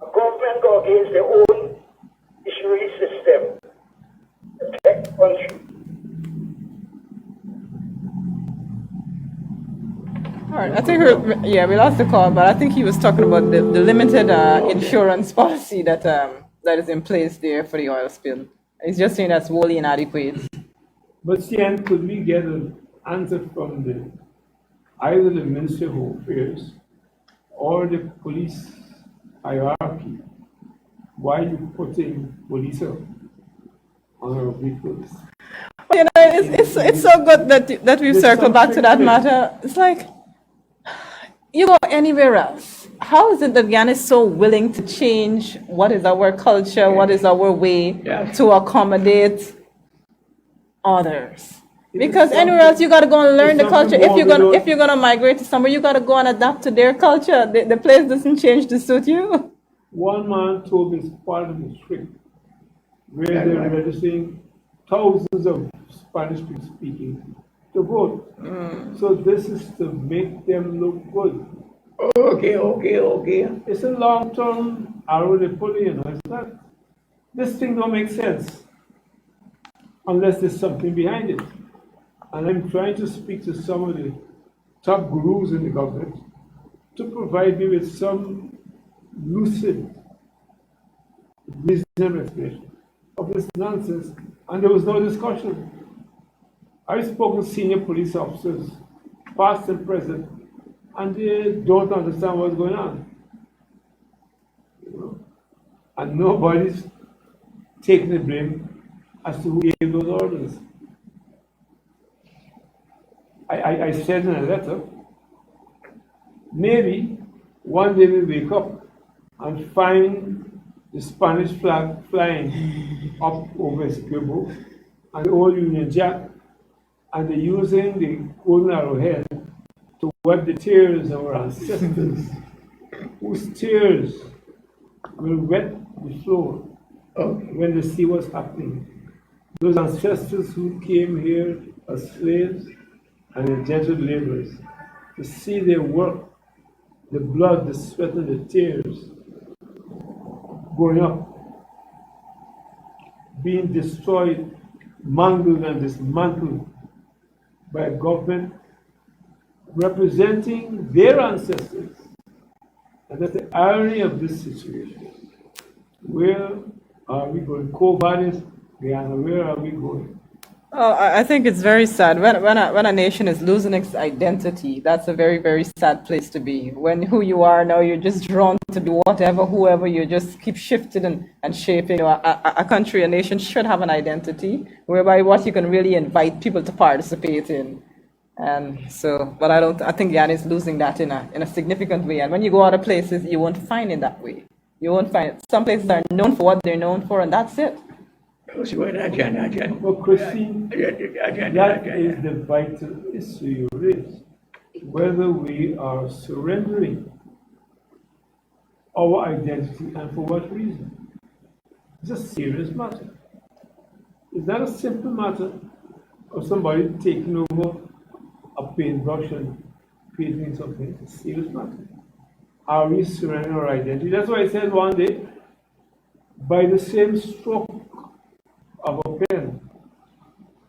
a government go against their own insurance system, protect country. All right, I think we lost the call, but I think he was talking about the limited insurance policy that is in place there for the oil spill. He's just saying that's wholly inadequate. But Sian, could we get an answer from either the Minister of Home Affairs or the police hierarchy? Why are you putting police on our vehicles? Well, you know, it's so good that we've circled back to that matter. It's like, you go anywhere else. How is it that Guyana is so willing to change what is our culture, what is our way to accommodate others? Because anywhere else you got to go and learn the culture. If you're gonna migrate to somewhere, you got to go and adapt to their culture. The place doesn't change to suit you. One man told me it's part of the trick, where they're registering thousands of Spanish people speaking to vote. So this is to make them look good. Okay. It's a long-term arrow they put in. It's not. This thing don't make sense unless there's something behind it. And I'm trying to speak to some of the top gurus in the government to provide me with some lucid, reasonable explanation of this nonsense. And there was no discussion. I spoke with senior police officers, past and present, and they don't understand what's going on. You know? And nobody's taking the blame as to who gave those orders. I said in a letter, maybe one day we wake up and find the Spanish flag flying up over Essequibo and the old Union Jack, and they're using the golden arrowhead to wipe the tears of our ancestors, whose tears will wet the floor when the sea was happening. Those ancestors who came here as slaves and indentured laborers, to see their work, the blood, the sweat, and the tears going up, being destroyed, mangled, and dismantled by a government representing their ancestors. And that's the irony of this situation. Where are we going? Quo Vadis, Guyana, where are we going? Oh, I think it's very sad when a nation is losing its identity. That's a very, very sad place to be. When who you are now, you're just drawn to do whatever, whoever, you just keep shifting and shaping. You know, a country, a nation should have an identity whereby what you can really invite people to participate in. And so, but I think Ghana is losing that in a significant way. And when you go other places, you won't find it that way. You won't find it. Some places are known for what they're known for, and that's it. Well, Christine, that is the vital issue you raise. Whether we are surrendering our identity and for what reason. It's a serious matter. It's not a simple matter of somebody taking over a paintbrush and painting something. It's a serious matter. Are we surrendering our identity? That's why I said one day, by the same stroke of a pen,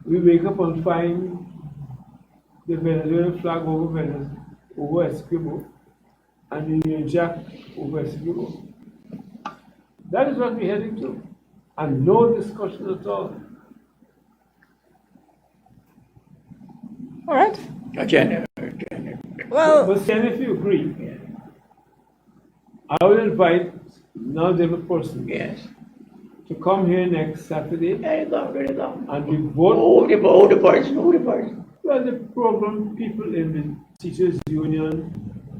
we wake up and find the Venezuelan flag over Essequibo and the Union Jack over Essequibo. That is what we're heading to, and no discussion at all. All right. Agenda. Well, But then if you agree, I will invite another person Yes. to come here next Saturday There you go, there you go. and we vote. Hold the person. Well, the program people in the Teachers Union,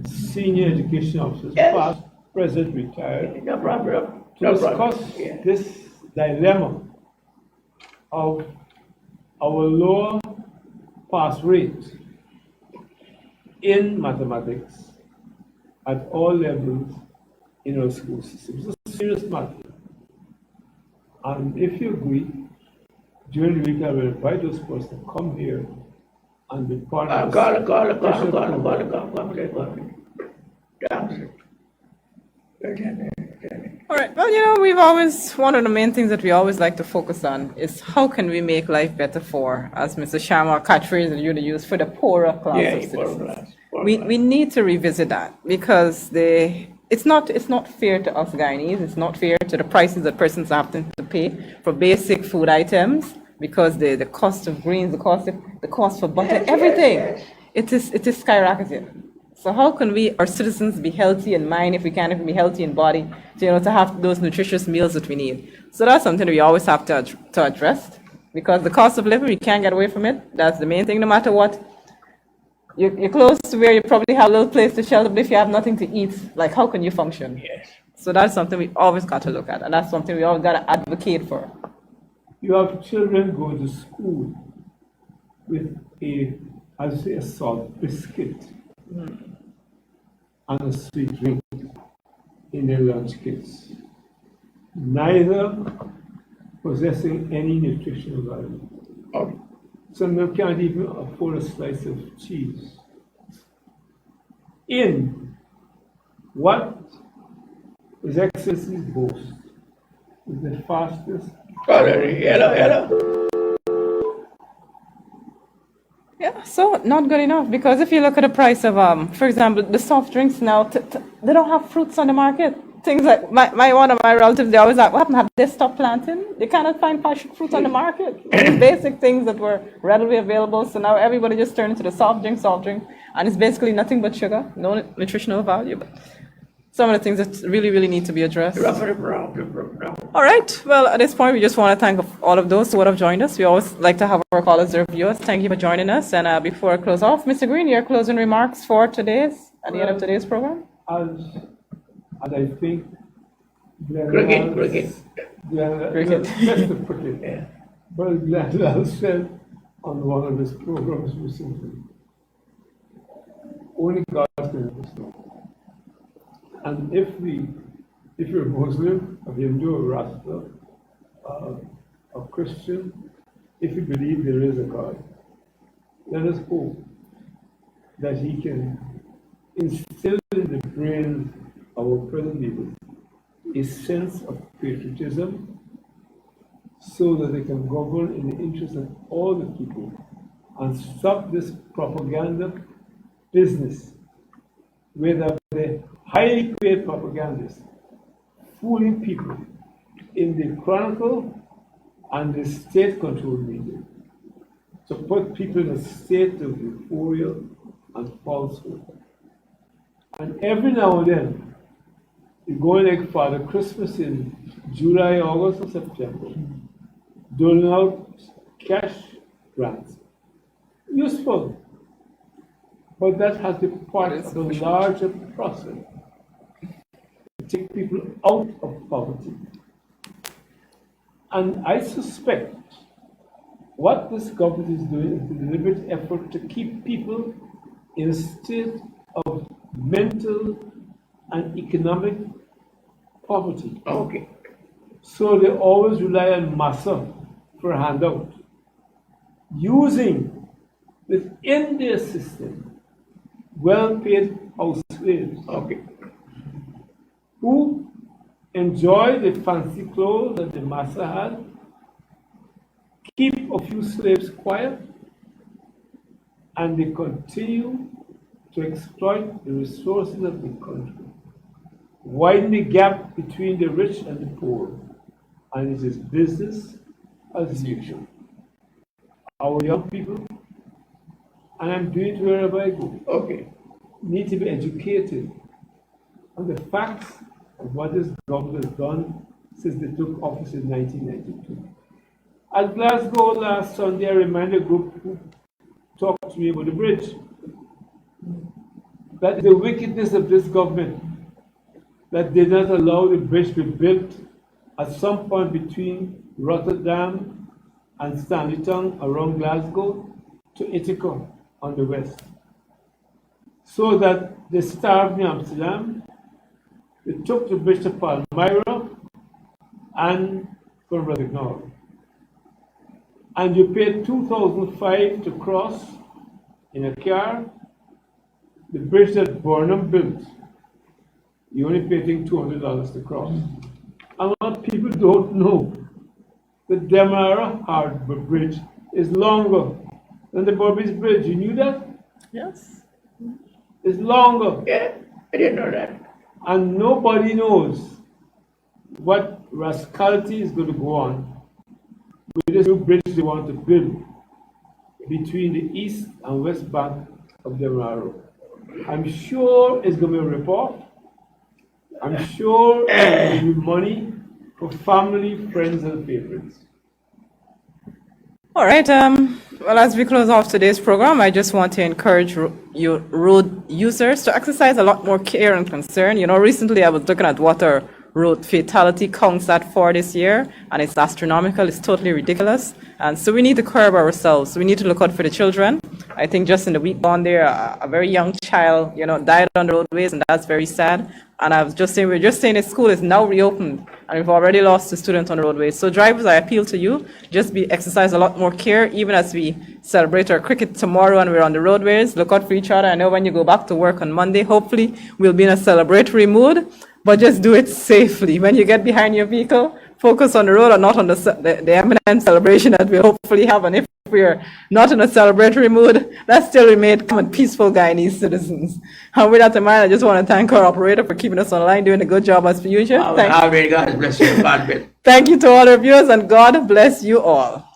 senior education officers, Yes. past, present, retired, No problem. to No discuss problem. Yeah. this dilemma of our lower pass rate in mathematics at all levels in our school system. It's a serious matter. And if you agree, during the week I will invite those persons to come here and be part of this Call special program. all right. Well, you know, we've always, one of the main things that we always like to focus on is how can we make life better for, as Mr. Sharma catchphrase that you use, for the poorer class Yeah, of poor citizens. class, poor We class. need to revisit that because it's not fair to us Guyanese. It's not fair to the prices that persons have to pay for basic food items because the cost of greens, the cost for butter, everything, it is skyrocketing. So how can our citizens be healthy in mind if we can't even be healthy in body, to have those nutritious meals that we need? So that's something that we always have to address because the cost of living, we can't get away from it. That's the main thing, no matter what. You're close to where you probably have a little place to shelter, but if you have nothing to eat, like how can you function? Yes. So that's something we always got to look at, and that's something we always got to advocate for. You have children go to school with a salt biscuit and a sweet drink in their lunch kits, neither possessing any nutritional value. Oh, Some of them can't even afford a slice of cheese. In what His Excellency's boast is the fastest. hello. Yeah, so not good enough because if you look at the price of, for example, the soft drinks now, they don't have fruits on the market. Things like one of my relatives, they always like, what happened? Have they stopped planting? They cannot find passion fruit on the market. These basic things that were readily available. So now everybody just turned into the soft drink, and it's basically nothing but sugar, no nutritional value. But some of the things that really, really need to be addressed. All right. Well, at this point, we just want to thank all of those who would have joined us. We always like to have our callers, our viewers. Thank you for joining us. And before I close off, Mr. Green, your closing remarks for at the end of today's program? And I think Cricket. Cricket. Just to put it. But Glenn said on one of his programs recently, only God can understand. And if you're Muslim, a Hindu, a Rasta, a Christian, if you believe there is a God, let us hope that He can instill in the brains of our present leaders a sense of patriotism so that they can govern in the interest of all the people and stop this propaganda business where the highly paid propagandists fooling people in the Chronicle and the state-controlled media to put people in a state of euphoria and falsehood. And every now and then, you go like Father Christmas in July, August, or September, doling out cash grants. Useful. But that has been part of a larger process to take people out of poverty. And I suspect what this government is doing is a deliberate effort to keep people in a state of mental and economic poverty. Okay. So they always rely on massa for a handout, using within their system well-paid house slaves. Okay. Who enjoy the fancy clothes that the master had, keep a few slaves quiet, and they continue to exploit the resources of the country, widen the gap between the rich and the poor, and it is business as usual. Our young people, and I'm doing it wherever I go, Okay. need to be educated on the facts of what this government has done since they took office in 1992. At Glasgow last Sunday, I reminded a group who talked to me about the bridge that the wickedness of this government that did not allow the bridge to be built at some point between Rotterdam and Stanleytown around Glasgow to Ithaca on the west, so that they starved in Amsterdam. They took the bridge to Palmyra and from Rodignol. And you paid $2,500 to cross in a car. The bridge that Burnham built, you only paying $200 to cross. And what people don't know, the Demerara Harbour Bridge is longer than the Burbage Bridge. You knew that? Yes. It's longer. Yeah, I didn't know that. And nobody knows what rascality is going to go on with this new bridge they want to build between the east and west bank of the Demerara. I'm sure it's going to be a report. I'm sure it will be money for family, friends, and favorites. All right. Well, as we close off today's program, I just want to encourage you road users to exercise a lot more care and concern. You know, recently I was looking at what our road fatality counts at for this year, and it's astronomical. It's totally ridiculous. And so we need to curb ourselves. We need to look out for the children. I think just in the week gone there, a very young child, died on the roadways, and that's very sad. And I was just saying, we're just saying that school is now reopened, and we've already lost a student on the roadways. So drivers, I appeal to you, just exercise a lot more care, even as we celebrate our cricket tomorrow and we're on the roadways. Look out for each other. I know when you go back to work on Monday, hopefully we'll be in a celebratory mood, but just do it safely. When you get behind your vehicle, focus on the road and not on the eminent celebration that we'll hopefully have. And if we're not in a celebratory mood, let's still remain calm and peaceful Guyanese citizens. And with that in mind, I just want to thank our operator for keeping us online, doing a good job as per usual. God bless you. Thank you to all our viewers, and God bless you all.